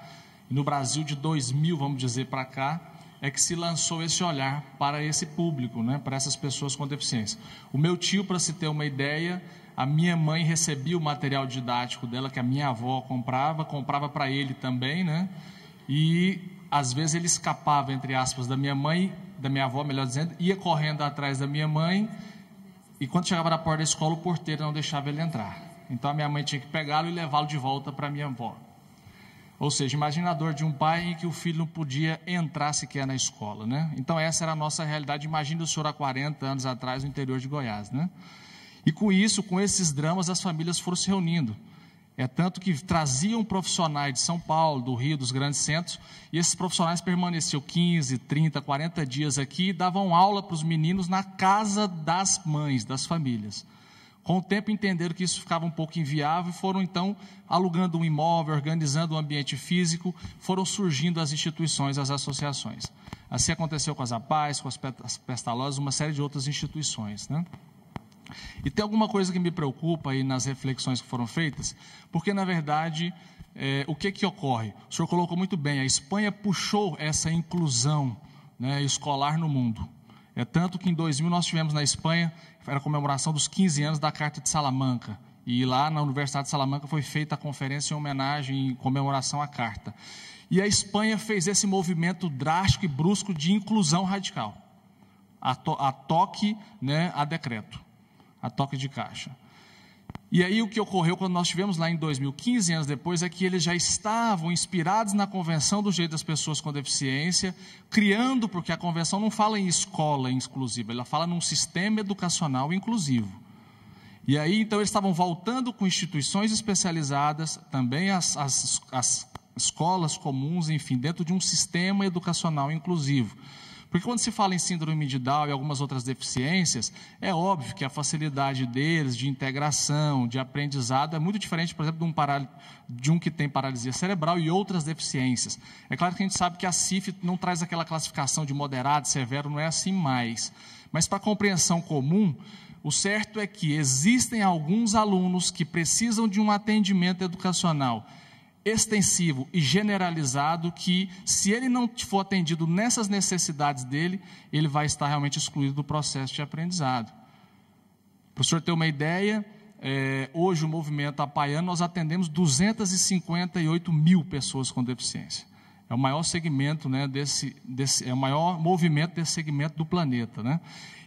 [SPEAKER 5] e no Brasil de 2000, vamos dizer, para cá, é que se lançou esse olhar para esse público, né, para essas pessoas com deficiência. O meu tio, para se ter uma ideia, a minha mãe recebia o material didático dela, que a minha avó comprava para ele também, né, e às vezes ele escapava, entre aspas, da minha mãe, da minha avó, melhor dizendo, ia correndo atrás da minha mãe, e quando chegava na porta da escola, o porteiro não deixava ele entrar. Então a minha mãe tinha que pegá-lo e levá-lo de volta para a minha avó. Ou seja, imagina a dor de um pai em que o filho não podia entrar sequer na escola, né? Então essa era a nossa realidade. Imagina o senhor há 40 anos atrás no interior de Goiás, né? E com isso, com esses dramas, as famílias foram se reunindo. Tanto que traziam profissionais de São Paulo, do Rio, dos grandes centros, e esses profissionais permaneciam 15, 30, 40 dias aqui e davam aula para os meninos na casa das mães, das famílias. Com o tempo entenderam que isso ficava um pouco inviável e foram então alugando um imóvel, organizando um ambiente físico, foram surgindo as instituições, as associações. Assim aconteceu com as APAES, com as Pestalozes, uma série de outras instituições, né? E tem alguma coisa que me preocupa aí nas reflexões que foram feitas, porque, na verdade, o que ocorre? O senhor colocou muito bem, a Espanha puxou essa inclusão, né, escolar no mundo. Tanto que em 2000 nós tivemos na Espanha, era a comemoração dos 15 anos da Carta de Salamanca, e lá na Universidade de Salamanca foi feita a conferência em homenagem, em comemoração à Carta. E a Espanha fez esse movimento drástico e brusco de inclusão radical, a toque, né, a decreto. A toque de caixa. E aí o que ocorreu quando nós estivemos lá em 2000, 15 anos depois, é que eles já estavam inspirados na Convenção do Direito das Pessoas com Deficiência, criando, porque a Convenção não fala em escola inclusiva, ela fala num sistema educacional inclusivo. E aí, então, eles estavam voltando com instituições especializadas, também as escolas comuns, enfim, dentro de um sistema educacional inclusivo. Porque quando se fala em síndrome de Down e algumas outras deficiências, é óbvio que a facilidade deles de integração, de aprendizado, é muito diferente, por exemplo, de um que tem paralisia cerebral e outras deficiências. É claro que a gente sabe que a CIF não traz aquela classificação de moderado, severo, não é assim mais. Mas para a compreensão comum, o certo é que existem alguns alunos que precisam de um atendimento educacional extensivo e generalizado que, se ele não for atendido nessas necessidades dele, ele vai estar realmente excluído do processo de aprendizado. Para o senhor ter uma ideia, hoje o movimento Apaiano, nós atendemos 258 mil pessoas com deficiência. É o maior segmento, né, é o maior movimento desse segmento do planeta, né?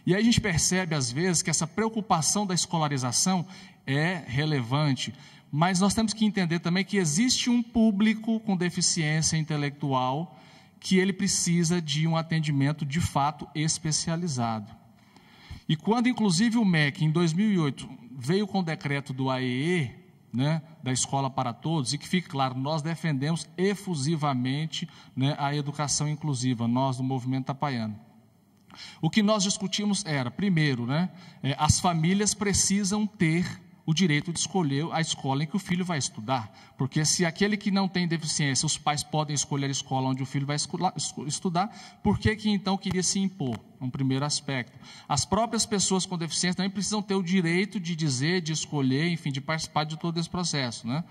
[SPEAKER 5] E aí a gente percebe, às vezes, que essa preocupação da escolarização é relevante, mas nós temos que entender também que existe um público com deficiência intelectual que ele precisa de um atendimento, de fato, especializado. E quando, inclusive, o MEC, em 2008, veio com o decreto do AEE, né, da Escola para Todos, e que fique claro, nós defendemos efusivamente, né, a educação inclusiva, nós do Movimento Apaiano. O que nós discutimos era, primeiro, né, as famílias precisam ter o direito de escolher a escola em que o filho vai estudar, porque se aquele que não tem deficiência, os pais podem escolher a escola onde o filho vai estudar, por que então queria se impor? Um primeiro aspecto. As próprias pessoas com deficiência também precisam ter o direito de dizer, de escolher, enfim, de participar de todo esse processo, né?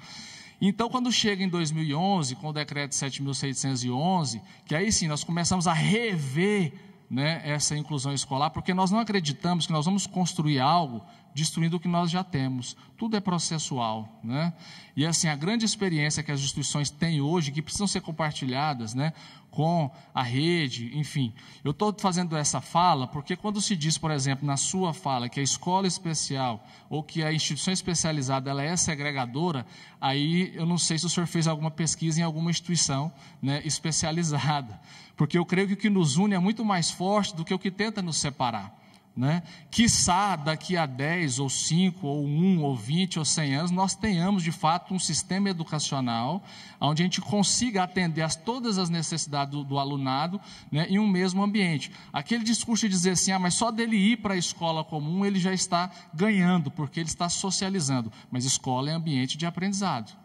[SPEAKER 5] Então, quando chega em 2011, com o decreto 7.611, que aí sim nós começamos a rever, né, essa inclusão escolar, porque nós não acreditamos que nós vamos construir algo destruindo o que nós já temos. Tudo é processual, né? E assim, a grande experiência que as instituições têm hoje, que precisam ser compartilhadas, né, com a rede, enfim. Eu estou fazendo essa fala porque quando se diz, por exemplo, na sua fala, que a escola especial ou que a instituição especializada ela é segregadora, aí eu não sei se o senhor fez alguma pesquisa em alguma instituição, né, especializada. Porque eu creio que o que nos une é muito mais forte do que o que tenta nos separar, né? Quiçá daqui a 10 ou 5 ou 1 ou 20 ou 100 anos nós tenhamos de fato um sistema educacional onde a gente consiga atender a todas as necessidades do alunado, né, em um mesmo ambiente. Aquele discurso de dizer assim, mas só dele ir para a escola comum ele já está ganhando, porque ele está socializando, mas escola é ambiente de aprendizado.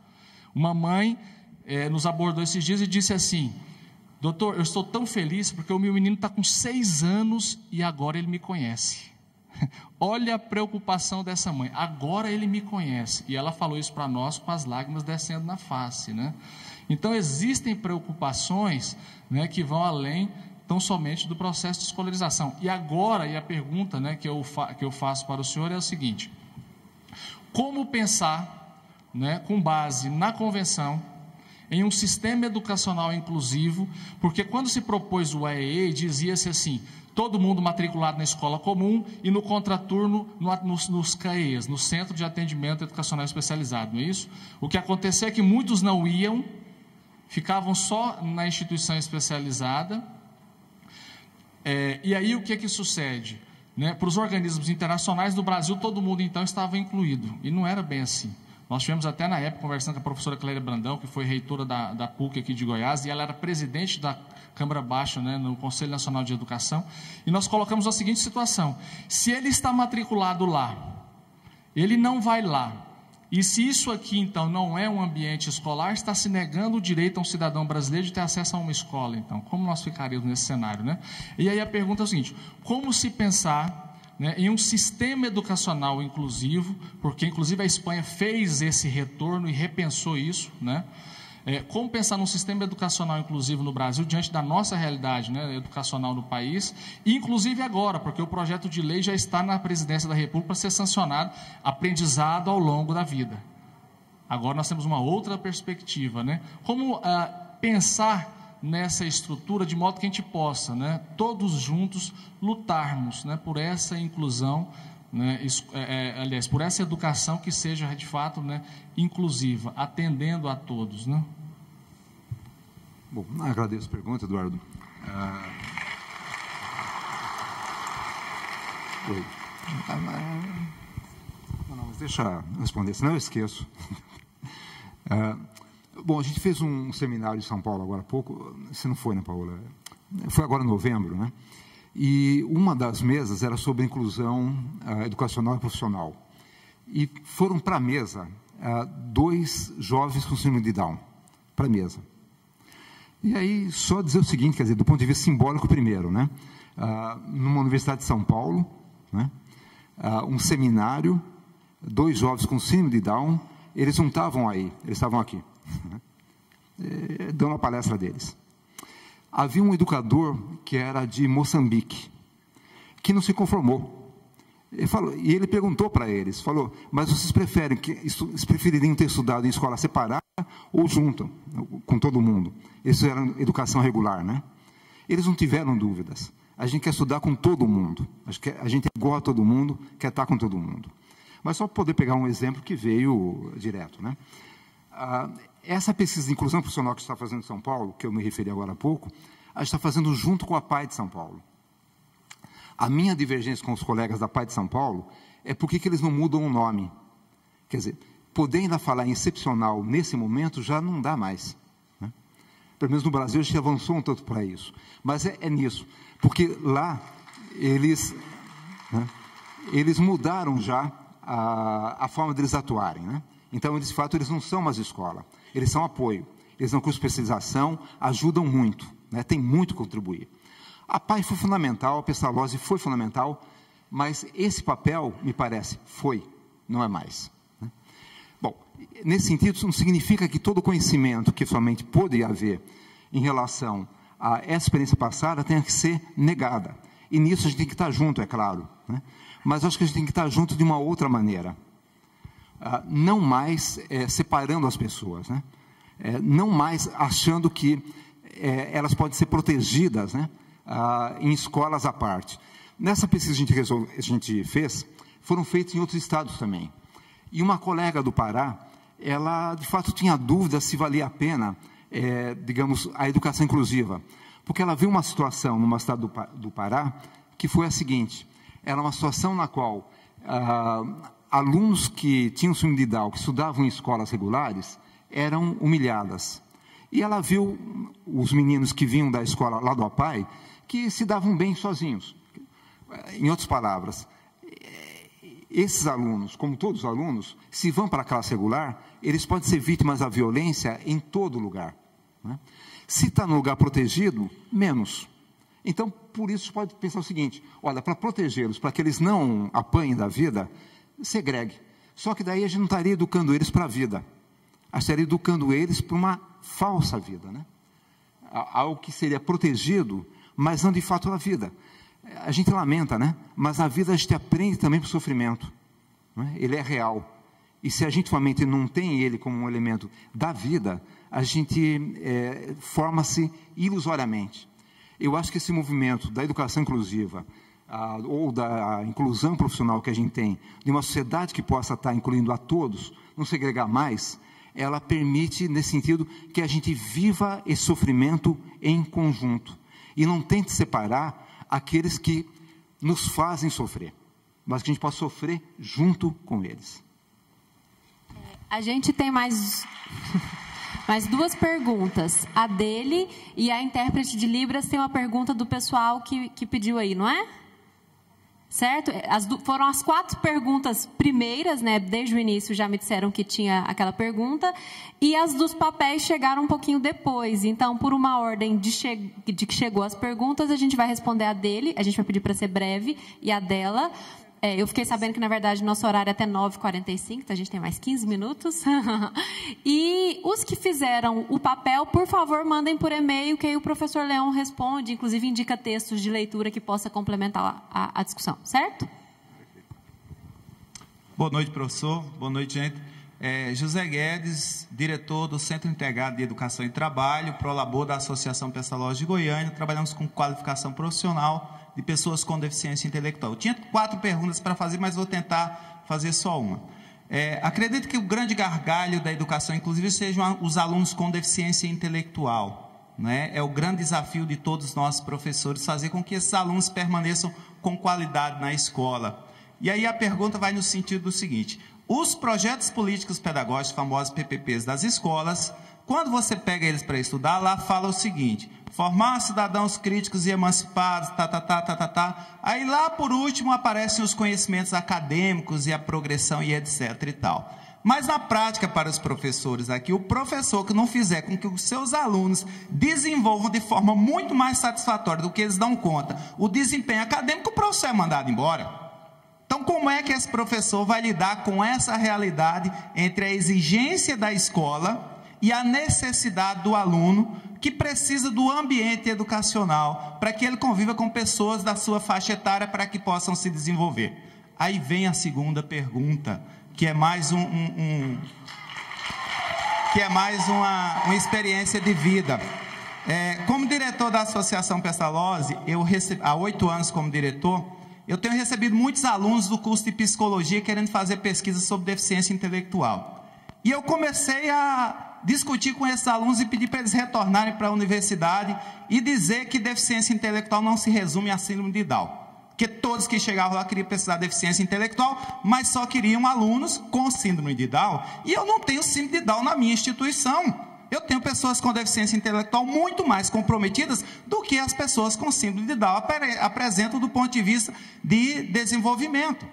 [SPEAKER 5] Uma mãe nos abordou esses dias e disse assim: doutor, eu estou tão feliz porque o meu menino está com 6 anos e agora ele me conhece. Olha a preocupação dessa mãe, agora ele me conhece. E ela falou isso para nós com as lágrimas descendo na face, né? Então existem preocupações, né, que vão além tão somente do processo de escolarização. E agora, e a pergunta, né, que eu faço para o senhor é o seguinte: como pensar, né, com base na convenção, em um sistema educacional inclusivo, porque quando se propôs o AEE, dizia-se assim, todo mundo matriculado na escola comum e no contraturno nos CAEs, no Centro de Atendimento Educacional Especializado, não é isso? O que aconteceu é que muitos não iam, ficavam só na instituição especializada, e aí o que é que sucede? Né? Para os organismos internacionais do Brasil, todo mundo então estava incluído, e não era bem assim. Nós tivemos até na época conversando com a professora Clélia Brandão, que foi reitora da PUC aqui de Goiás, e ela era presidente da Câmara Baixa, né, no Conselho Nacional de Educação, e nós colocamos a seguinte situação: se ele está matriculado lá, ele não vai lá, e se isso aqui então não é um ambiente escolar, está se negando o direito a um cidadão brasileiro de ter acesso a uma escola. Então, como nós ficaríamos nesse cenário, né? E aí a pergunta é o seguinte: como se pensar, né, em um sistema educacional inclusivo, porque inclusive a Espanha fez esse retorno e repensou isso, né? Como pensar num sistema educacional inclusivo no Brasil, diante da nossa realidade, né, educacional no país, e inclusive agora, porque o projeto de lei já está na presidência da República para ser sancionado, aprendizado ao longo da vida. Agora nós temos uma outra perspectiva, né? Como pensar nessa estrutura de modo que a gente possa, né, todos juntos lutarmos, né, por essa inclusão, né, aliás, por essa educação que seja de fato, né, inclusiva, atendendo a todos, né?
[SPEAKER 3] Bom, agradeço a pergunta, Eduardo. Oi. Não, mas deixa eu responder, senão eu esqueço. Bom, a gente fez um seminário em São Paulo agora há pouco, você não foi, né, Paola? Foi agora em novembro, né? E uma das mesas era sobre inclusão educacional e profissional. E foram para a mesa 2 jovens com síndrome de Down, para a mesa. E aí, só dizer o seguinte, quer dizer, do ponto de vista simbólico primeiro, né? Numa universidade de São Paulo, né? Um seminário, 2 jovens com síndrome de Down, eles não estavam aí, eles estavam aqui, né? Dando a palestra deles. Havia um educador que era de Moçambique, que não se conformou. E ele perguntou para eles, falou, mas vocês prefeririam ter estudado em escola separada ou junto, com todo mundo? Isso era educação regular, né? Eles não tiveram dúvidas. A gente quer estudar com todo mundo. A gente é igual a todo mundo, quer estar com todo mundo. Mas só para poder pegar um exemplo que veio direto, né? Essa pesquisa de inclusão profissional que a gente está fazendo em São Paulo, que eu me referi agora há pouco, a gente está fazendo junto com a PAI de São Paulo. A minha divergência com os colegas da PAI de São Paulo é por que eles não mudam o nome. Quer dizer, poder ainda falar em excepcional nesse momento já não dá mais, né? Pelo menos no Brasil a gente avançou um tanto para isso. Mas é nisso, porque lá eles mudaram já a forma deles atuarem, né? Então, de fato, eles não são mais escola, eles são apoio, eles dão curso de especialização, ajudam muito, né? Tem muito a contribuir. A PAI foi fundamental, a Pestalozzi foi fundamental, mas esse papel, me parece, não é mais, né? Bom, nesse sentido, isso não significa que todo conhecimento que somente pôde haver em relação a essa experiência passada tenha que ser negada. E nisso a gente tem que estar junto, é claro, né? Mas acho que a gente tem que estar junto de uma outra maneira. Não mais separando as pessoas, né? Não mais achando que elas podem ser protegidas, né? Em escolas à parte. Nessa pesquisa que a gente fez, foram feitas em outros estados também. E uma colega do Pará, ela de fato tinha dúvida se valia a pena, digamos, a educação inclusiva, porque ela viu uma situação numa cidade do Pará que foi a seguinte: era uma situação na qual alunos que tinham síndrome de Down, que estudavam em escolas regulares, eram humilhadas. E ela viu os meninos que vinham da escola lá do APAI, que se davam bem sozinhos. Em outras palavras, esses alunos, como todos os alunos, se vão para a classe regular, eles podem ser vítimas da violência em todo lugar, né? Se está no lugar protegido, menos. Então, por isso, pode pensar o seguinte: olha, para protegê-los, para que eles não apanhem da vida, segregue. Só que daí a gente não estaria educando eles para a vida, a gente estaria educando eles para uma falsa vida, né? Algo que seria protegido, mas não de fato a vida. A gente lamenta, né? Mas na vida a gente aprende também para o sofrimento, né? Ele é real. E se a gente realmente não tem ele como um elemento da vida, a gente forma-se ilusoriamente. Eu acho que esse movimento da educação inclusiva, ou da inclusão profissional que a gente tem, de uma sociedade que possa estar incluindo a todos, não segregar mais, ela permite, nesse sentido, que a gente viva esse sofrimento em conjunto. E não tente separar aqueles que nos fazem sofrer, mas que a gente possa sofrer junto com eles.
[SPEAKER 2] A gente tem mais 2 perguntas. A dele e a intérprete de Libras tem uma pergunta do pessoal que pediu aí, não é? Certo? Foram as 4 perguntas primeiras, né? Desde o início já me disseram que tinha aquela pergunta, e as dos papéis chegaram um pouquinho depois. Então, por uma ordem de que chegou as perguntas, a gente vai responder a dele, a gente vai pedir para ser breve, e a dela. Eu fiquei sabendo que, na verdade, nosso horário é até 9h45, então a gente tem mais 15 minutos. E os que fizeram o papel, por favor, mandem por e-mail, que aí o professor Leão responde, inclusive indica textos de leitura que possa complementar a discussão, certo?
[SPEAKER 6] Boa noite, professor. Boa noite, gente. José Guedes, diretor do Centro Integrado de Educação e Trabalho, Prolabor da Associação Pestalozzi de Goiânia. Trabalhamos com qualificação profissional de pessoas com deficiência intelectual. Eu tinha 4 perguntas para fazer, mas vou tentar fazer só uma. Acredito que o grande gargalho da educação, inclusive, sejam os alunos com deficiência intelectual, né? É o grande desafio de todos nós, professores, fazer com que esses alunos permaneçam com qualidade na escola. E aí a pergunta vai no sentido do seguinte: os projetos políticos pedagógicos, famosos PPPs das escolas, quando você pega eles para estudar, lá fala o seguinte: formar cidadãos críticos e emancipados, Aí lá por último aparecem os conhecimentos acadêmicos e a progressão e etc e tal. Mas na prática, para os professores aqui, o professor que não fizer com que os seus alunos desenvolvam de forma muito mais satisfatória do que eles dão conta o desempenho acadêmico, o professor é mandado embora. Então, como é que esse professor vai lidar com essa realidade entre a exigência da escola e a necessidade do aluno, que precisa do ambiente educacional para que ele conviva com pessoas da sua faixa etária para que possam se desenvolver? Aí vem a segunda pergunta, que é mais uma experiência de vida. Como diretor da Associação Pestalozzi, há 8 anos como diretor, eu tenho recebido muitos alunos do curso de psicologia querendo fazer pesquisa sobre deficiência intelectual. E eu comecei a discutir com esses alunos e pedir para eles retornarem para a universidade e dizer que deficiência intelectual não se resume a síndrome de Down. Porque todos que chegavam lá queriam precisar de deficiência intelectual, mas só queriam alunos com síndrome de Down. E eu não tenho síndrome de Down na minha instituição. Eu tenho pessoas com deficiência intelectual muito mais comprometidas do que as pessoas com síndrome de Down apresentam do ponto de vista de desenvolvimento.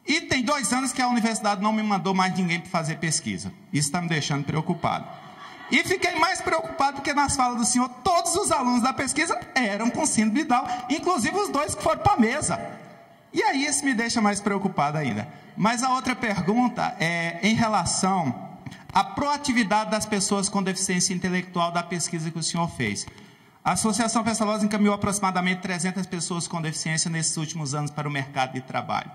[SPEAKER 6] E tem 2 anos que a universidade não me mandou mais ninguém para fazer pesquisa. Isso está me deixando preocupado. E fiquei mais preocupado porque nas falas do senhor, todos os alunos da pesquisa eram com síndrome de Down, inclusive os 2 que foram para a mesa. E aí isso me deixa mais preocupado ainda. Mas a outra pergunta é em relação à proatividade das pessoas com deficiência intelectual da pesquisa que o senhor fez. A Associação Pestalozzi encaminhou aproximadamente 300 pessoas com deficiência nesses últimos anos para o mercado de trabalho.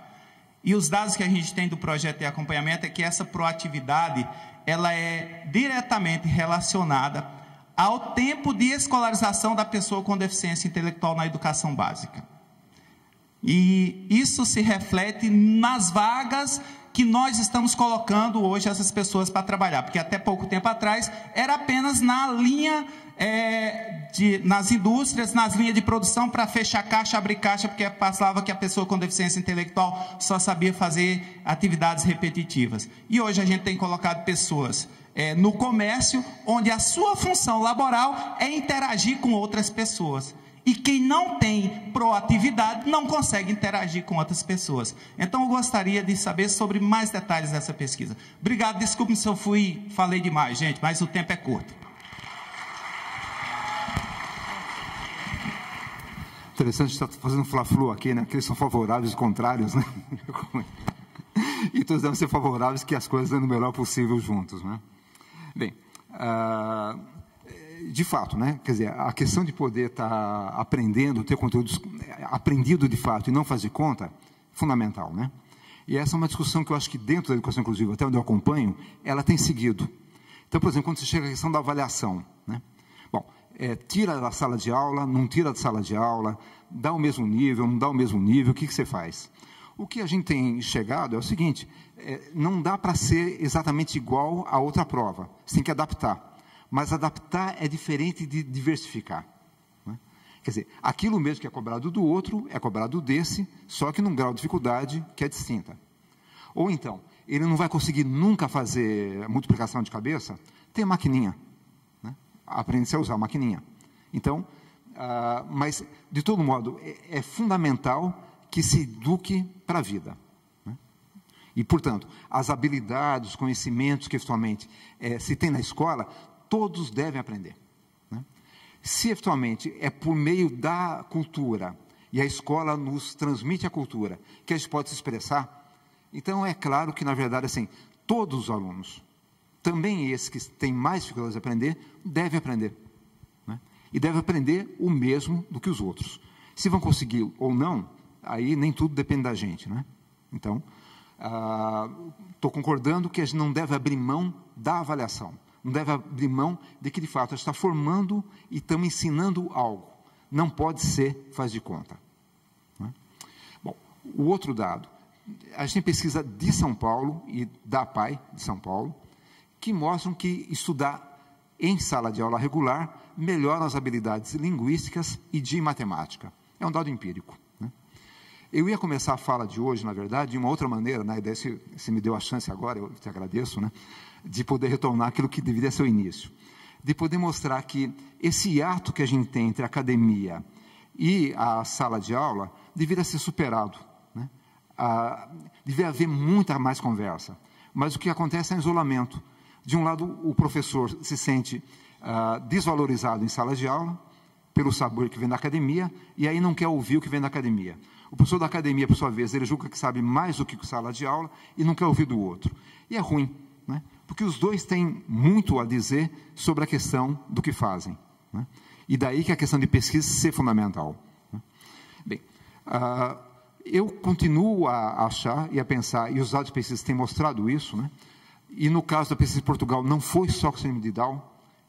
[SPEAKER 6] E os dados que a gente tem do projeto de acompanhamento é que essa proatividade, ela é diretamente relacionada ao tempo de escolarização da pessoa com deficiência intelectual na educação básica. E isso se reflete nas vagas que nós estamos colocando hoje essas pessoas para trabalhar, porque até pouco tempo atrás era apenas na linha, nas indústrias, nas linhas de produção para fechar caixa, abrir caixa, porque passava que a pessoa com deficiência intelectual só sabia fazer atividades repetitivas. E hoje a gente tem colocado pessoas no comércio, onde a sua função laboral é interagir com outras pessoas. E quem não tem proatividade não consegue interagir com outras pessoas. Então eu gostaria de saber sobre mais detalhes dessa pesquisa. Obrigado, desculpe se eu falei demais, gente, mas o tempo é curto.
[SPEAKER 3] Interessante estar fazendo fla-flu aqui, né? Que eles são favoráveis e contrários, né? E todos devem ser favoráveis que as coisas andem o melhor possível juntos, né? Bem, de fato, né? Quer dizer, a questão de poder estar aprendendo, ter conteúdos aprendido de fato e não fazer conta, fundamental, né? E essa é uma discussão que eu acho que dentro da educação inclusiva, até onde eu acompanho, ela tem seguido. Então, por exemplo, quando você chega à questão da avaliação, né? Bom, tira da sala de aula, não tira da sala de aula, dá o mesmo nível, não dá o mesmo nível, o que você faz? O que a gente tem chegado é o seguinte, não dá para ser exatamente igual a outra prova, você tem que adaptar. Mas adaptar é diferente de diversificar, né? Quer dizer, aquilo mesmo que é cobrado do outro, é cobrado desse, só que num grau de dificuldade que é distinta. Ou então, ele não vai conseguir nunca fazer multiplicação de cabeça, tem maquininha, né? Aprende-se a usar a maquininha. Então, mas, de todo modo, é fundamental que se eduque para a vida, né? E, portanto, as habilidades, os conhecimentos que, efetivamente, se tem na escola, todos devem aprender, né? Se, efetivamente, é por meio da cultura, e a escola nos transmite a cultura, que a gente pode se expressar, então é claro que, na verdade, assim, todos os alunos, também esses que têm mais dificuldades de aprender, devem aprender, né? E devem aprender o mesmo do que os outros. Se vão conseguir ou não, aí nem tudo depende da gente, né? Então, estou concordando que a gente não deve abrir mão da avaliação, não deve abrir mão de que, de fato, a gente está formando e estamos ensinando algo. Não pode ser faz de conta, né? Bom, o outro dado, a gente tem pesquisa de São Paulo e da APAE de São Paulo, que mostram que estudar em sala de aula regular melhora as habilidades linguísticas e de matemática. É um dado empírico, né? Eu ia começar a fala de hoje, na verdade, de uma outra maneira, né? Daí você me deu a chance agora, eu te agradeço, né? De poder retornar aquilo que deveria ser o início. De poder mostrar que esse ato que a gente tem entre a academia e a sala de aula deveria ser superado, né? Deveria haver muita mais conversa. Mas o que acontece é isolamento. De um lado, o professor se sente desvalorizado em sala de aula, pelo saber que vem da academia, e aí não quer ouvir o que vem da academia. O professor da academia, por sua vez, ele julga que sabe mais do que a sala de aula e não quer ouvir do outro. E é ruim, né? Porque os dois têm muito a dizer sobre a questão do que fazem, né? E daí que a questão de pesquisa ser fundamental, né? Bem, eu continuo a achar e a pensar, e os dados de pesquisa têm mostrado isso, né? E no caso da pesquisa em Portugal, não foi só com síndrome de Down,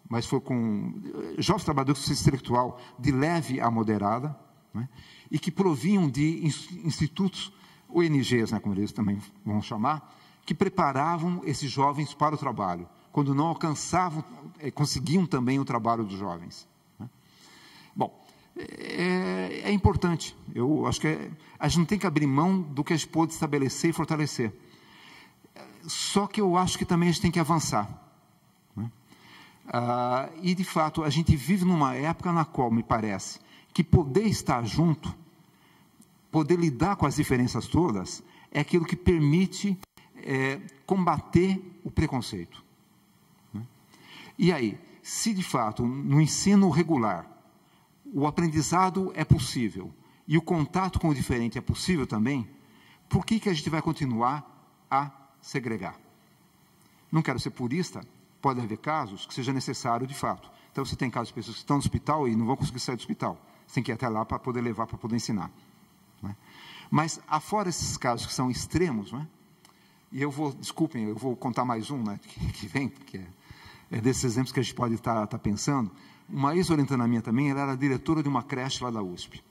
[SPEAKER 3] mas foi com jovens trabalhadores com ciência intelectual de leve a moderada, né? E que provinham de institutos, ONGs, né, como eles também vão chamar, que preparavam esses jovens para o trabalho, quando não alcançavam, conseguiam também o trabalho dos jovens, né? Bom, é importante. Eu acho que a gente não tem que abrir mão do que a gente pôde estabelecer e fortalecer. Só que eu acho que também a gente tem que avançar, né? E, de fato, a gente vive numa época na qual, me parece, que poder estar junto, poder lidar com as diferenças todas, é aquilo que permite combater o preconceito, né? E aí, se de fato, no ensino regular, o aprendizado é possível e o contato com o diferente é possível também, por que a gente vai continuar a segregar? Não quero ser purista, pode haver casos que seja necessário de fato. Então, você tem casos de pessoas que estão no hospital e não vão conseguir sair do hospital. Você tem que ir até lá para poder levar, para poder ensinar, né? Mas, afora esses casos que são extremos, né? E desculpem, eu vou contar mais um, né, que vem, porque é desses exemplos que a gente pode estar pensando. Uma ex-orientanda minha também, ela era diretora de uma creche lá da USP.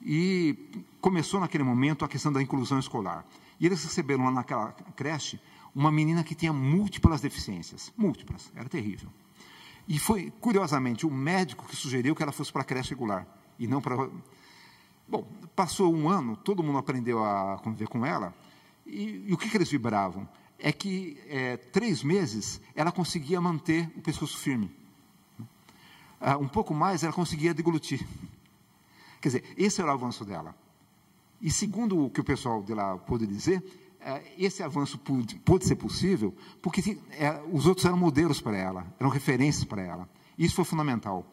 [SPEAKER 3] E começou naquele momento a questão da inclusão escolar. E eles receberam lá naquela creche uma menina que tinha múltiplas deficiências. Múltiplas, era terrível. E foi, curiosamente, o médico que sugeriu que ela fosse para a creche regular, e não para... Bom, passou um ano, todo mundo aprendeu a conviver com ela, e o que eles vibravam? É que, 3 meses, ela conseguia manter o pescoço firme. Um pouco mais, ela conseguia deglutir. Quer dizer, esse era o avanço dela. E segundo o que o pessoal de lá pôde dizer, esse avanço pôde ser possível porque os outros eram modelos para ela, eram referências para ela. Isso foi fundamental.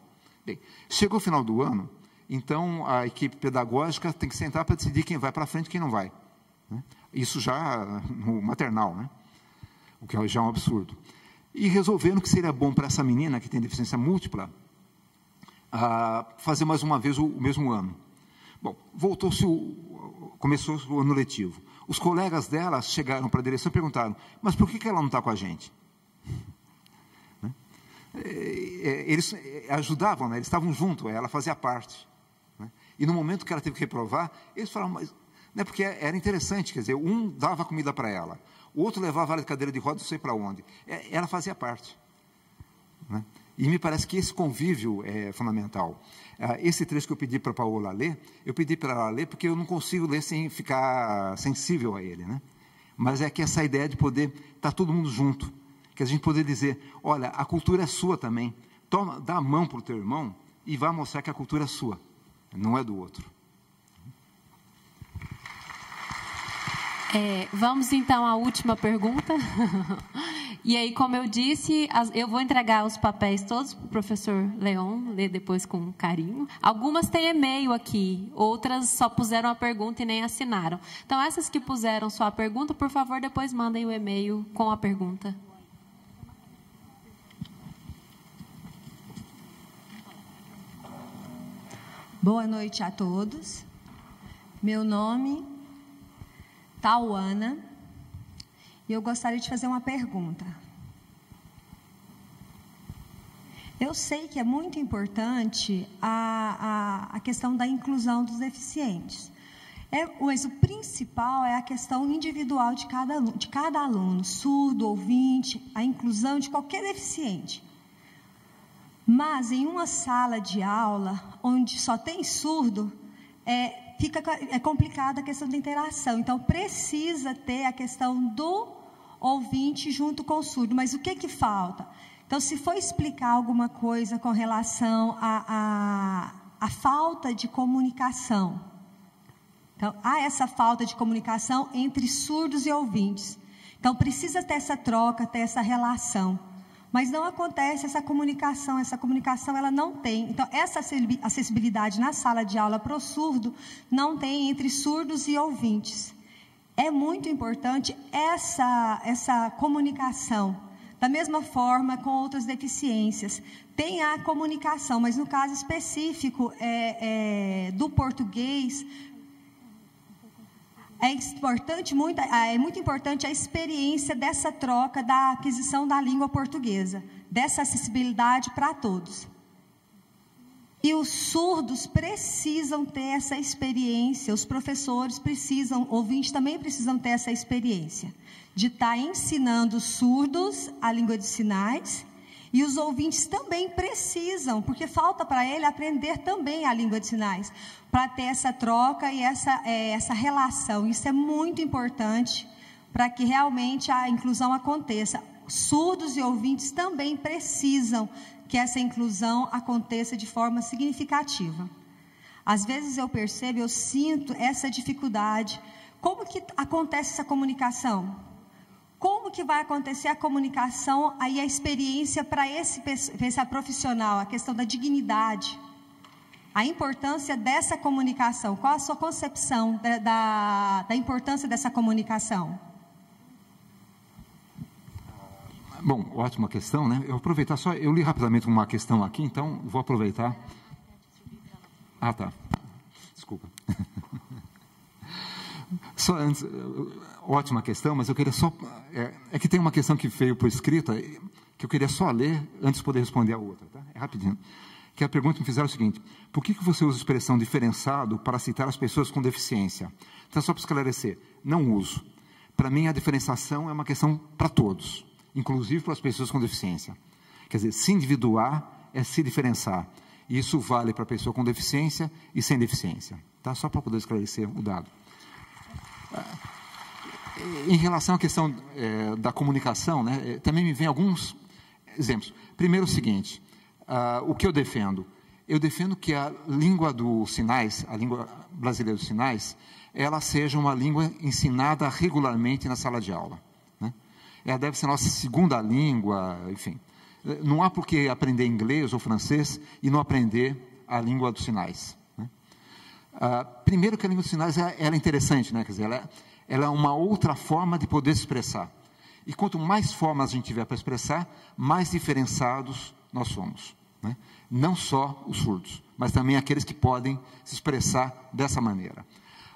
[SPEAKER 3] Bem, chegou o final do ano, então a equipe pedagógica tem que sentar para decidir quem vai para frente e quem não vai, né? Isso já no maternal, né? O que já é um absurdo. E resolveram que seria bom para essa menina que tem deficiência múltipla fazer mais uma vez o mesmo ano. Bom, começou o ano letivo. Os colegas dela chegaram para a direção e perguntaram, mas por que ela não está com a gente? Né? Eles ajudavam, né? Eles estavam juntos, ela fazia parte, né? E no momento que ela teve que reprovar, eles falaram, mas... Né, porque era interessante, quer dizer, um dava comida para ela, o outro levava ela de cadeira de rodas, não sei para onde. Ela fazia parte, né? E me parece que esse convívio é fundamental. Esse trecho que eu pedi para a Paola ler, eu pedi para ela ler porque eu não consigo ler sem ficar sensível a ele, né? Mas é que essa ideia de poder estar todo mundo junto, que a gente poder dizer, olha, a cultura é sua também, dá a mão para o teu irmão e vai mostrar que a cultura é sua, não é do outro.
[SPEAKER 2] Vamos então à última pergunta. E aí, como eu disse, eu vou entregar os papéis todos para o professor Leon, ler depois com carinho. Algumas têm e-mail aqui, outras só puseram a pergunta e nem assinaram. Então, essas que puseram só a pergunta, por favor, depois mandem o e-mail com a pergunta.
[SPEAKER 7] Boa noite a todos. Meu nome Tauana, e eu gostaria de fazer uma pergunta. Eu sei que é muito importante a questão da inclusão dos deficientes, mas o principal é a questão individual de cada aluno, surdo, ouvinte, a inclusão de qualquer deficiente. Mas em uma sala de aula, onde só tem surdo, fica complicada a questão da interação. Então, precisa ter a questão do ouvinte junto com o surdo. Mas o que falta? Então, se for explicar alguma coisa com relação à falta de comunicação. Então, há essa falta de comunicação entre surdos e ouvintes. Então, precisa ter essa troca, ter essa relação. Mas não acontece essa comunicação ela não tem. Então, essa acessibilidade na sala de aula para o surdo não tem entre surdos e ouvintes. É muito importante essa comunicação. Da mesma forma, com outras deficiências. Tem a comunicação, mas no caso específico do português, é muito importante a experiência dessa troca, da aquisição da língua portuguesa, dessa acessibilidade para todos. E os surdos precisam ter essa experiência, os professores precisam, ouvintes também precisam ter essa experiência, de estar ensinando os surdos a língua de sinais, e os ouvintes também precisam, porque falta para ele aprender também a língua de sinais, para ter essa troca e essa relação. Isso é muito importante para que realmente a inclusão aconteça. Surdos e ouvintes também precisam que essa inclusão aconteça de forma significativa. Às vezes eu sinto essa dificuldade. Como que acontece essa comunicação? Como que vai acontecer a comunicação e a experiência para esse profissional, a questão da dignidade, a importância dessa comunicação? Qual a sua concepção da importância dessa comunicação?
[SPEAKER 3] Bom, ótima questão, né? Eu li rapidamente uma questão aqui, então vou aproveitar. Ah, tá. Desculpa. Só antes, ótima questão, mas eu queria só... É que tem uma questão que veio por escrita, que eu queria só ler antes de poder responder a outra, tá? É rapidinho. Que a pergunta me fizeram o seguinte: por que você usa a expressão diferenciado para citar as pessoas com deficiência? Então, só para esclarecer, não uso. Para mim, a diferenciação é uma questão para todos, inclusive para as pessoas com deficiência. Quer dizer, se individuar é se diferenciar. E isso vale para a pessoa com deficiência e sem deficiência. Tá? Só para poder esclarecer o dado. Em relação à questão da comunicação, né, também me vem alguns exemplos. Primeiro, o seguinte: o que eu defendo? Eu defendo que a língua dos sinais, a língua brasileira dos sinais, ela seja uma língua ensinada regularmente na sala de aula, né? Ela deve ser nossa segunda língua, enfim. Não há por que aprender inglês ou francês e não aprender a língua dos sinais. Primeiro que a língua dos sinais ela é interessante, né? Quer dizer, ela é uma outra forma de poder se expressar. E quanto mais formas a gente tiver para expressar, mais diferenciados nós somos, né? Não só os surdos, mas também aqueles que podem se expressar dessa maneira.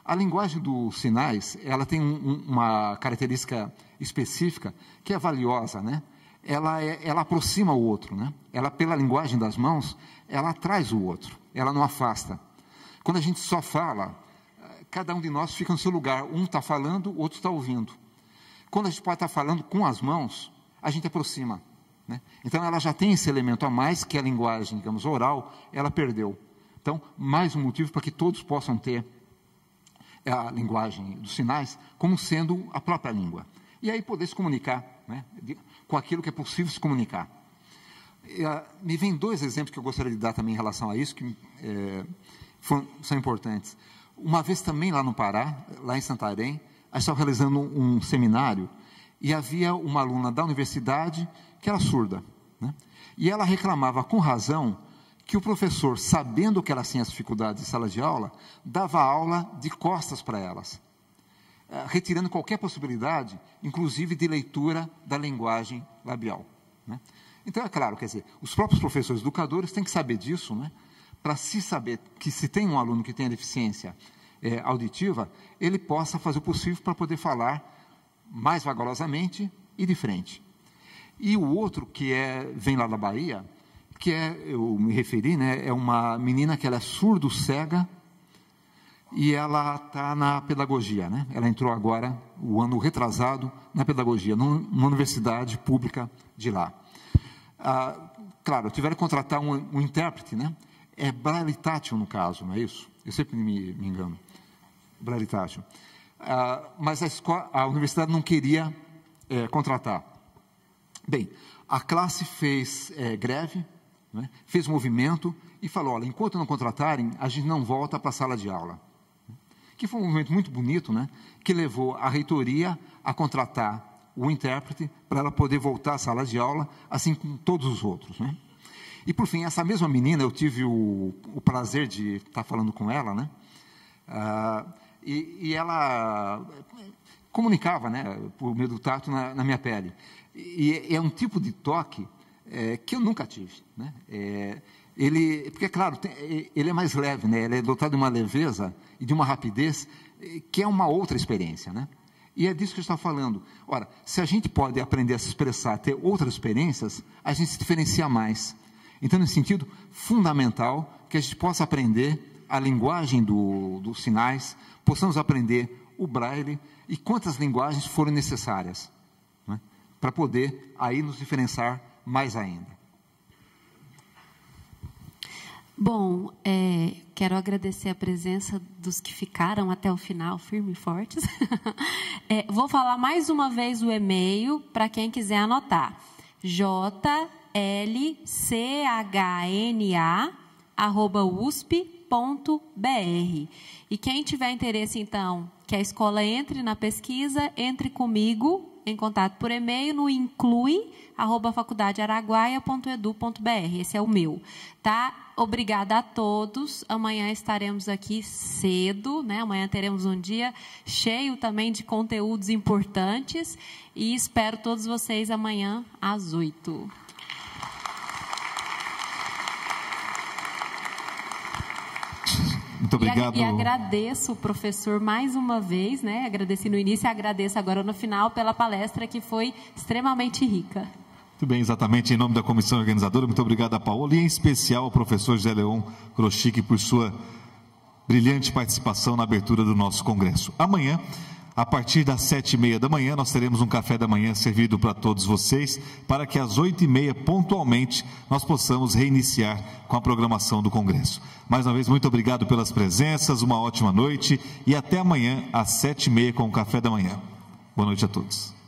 [SPEAKER 3] A linguagem dos sinais, ela tem uma característica específica que é valiosa, né? Ela aproxima o outro, né? Ela, pela linguagem das mãos, ela atrai o outro, ela não afasta. Quando a gente só fala, cada um de nós fica no seu lugar. Um está falando, o outro está ouvindo. Quando a gente pode estar falando com as mãos, a gente aproxima, né? Então, ela já tem esse elemento a mais que a linguagem, digamos, oral, ela perdeu. Então, mais um motivo para que todos possam ter a linguagem dos sinais como sendo a própria língua. E aí poder se comunicar, né, com aquilo que é possível se comunicar. Me vem dois exemplos que eu gostaria de dar também em relação a isso, que são importantes. Uma vez também lá no Pará, lá em Santarém, a gente estava realizando um seminário e havia uma aluna da universidade que era surda, né? E ela reclamava com razão que o professor, sabendo que ela tinha dificuldades em sala de aula, dava aula de costas para elas, retirando qualquer possibilidade, inclusive de leitura da linguagem labial, né? Então, é claro, quer dizer, os próprios professores educadores têm que saber disso, né? Para se saber que se tem um aluno que tem deficiência auditiva, ele possa fazer o possível para poder falar mais vagarosamente e de frente. E o outro, que vem lá da Bahia, eu me referi, né, é uma menina que ela é surdo-cega e ela está na pedagogia, né? Ela entrou agora, o ano retrasado, na pedagogia, numa universidade pública de lá. Claro, tiveram que contratar um intérprete, né? É braille tátil no caso, não é isso? Eu sempre me engano. Braille tátil. Mas a universidade não queria contratar. Bem, a classe fez greve, né, fez movimento e falou, olha, enquanto não contratarem, a gente não volta para a sala de aula. Que foi um movimento muito bonito, né, que levou a reitoria a contratar o intérprete para ela poder voltar à sala de aula, assim como todos os outros, né. E, por fim, essa mesma menina, eu tive o prazer de estar falando com ela, né, e ela comunicava, né, por meio do tato na minha pele. E é um tipo de toque que eu nunca tive, né. Porque, claro, ele é mais leve, né, ele é dotado de uma leveza e de uma rapidez que é uma outra experiência, né. E é disso que eu estou falando. Ora, se a gente pode aprender a se expressar, ter outras experiências, a gente se diferencia mais. Então, nesse sentido, fundamental que a gente possa aprender a linguagem dos sinais, possamos aprender o braille e quantas linguagens forem necessárias, né, para poder aí nos diferenciar mais ainda.
[SPEAKER 2] Bom, quero agradecer a presença dos que ficaram até o final, firmes e fortes. Vou falar mais uma vez o e-mail para quem quiser anotar. jlchna@usp.br. E quem tiver interesse, então, que a escola entre na pesquisa, entre comigo em contato por e-mail no inclui@faculdadearaguaia.edu.br. Esse é o meu, tá? Obrigada a todos. Amanhã estaremos aqui cedo, né? Amanhã teremos um dia cheio também de conteúdos importantes e espero todos vocês amanhã às 8h.
[SPEAKER 1] Muito obrigado.
[SPEAKER 2] E agradeço o professor mais uma vez, né? Agradeci no início e agradeço agora no final pela palestra que foi extremamente rica.
[SPEAKER 1] Muito bem, exatamente, em nome da comissão organizadora, muito obrigado a Paola e em especial ao professor José Leon Kroschik por sua brilhante participação na abertura do nosso congresso. Amanhã, a partir das 7h30 da manhã, nós teremos um café da manhã servido para todos vocês, para que às 8h30, pontualmente, nós possamos reiniciar com a programação do congresso. Mais uma vez, muito obrigado pelas presenças, uma ótima noite e até amanhã às 7h30 com o café da manhã. Boa noite a todos.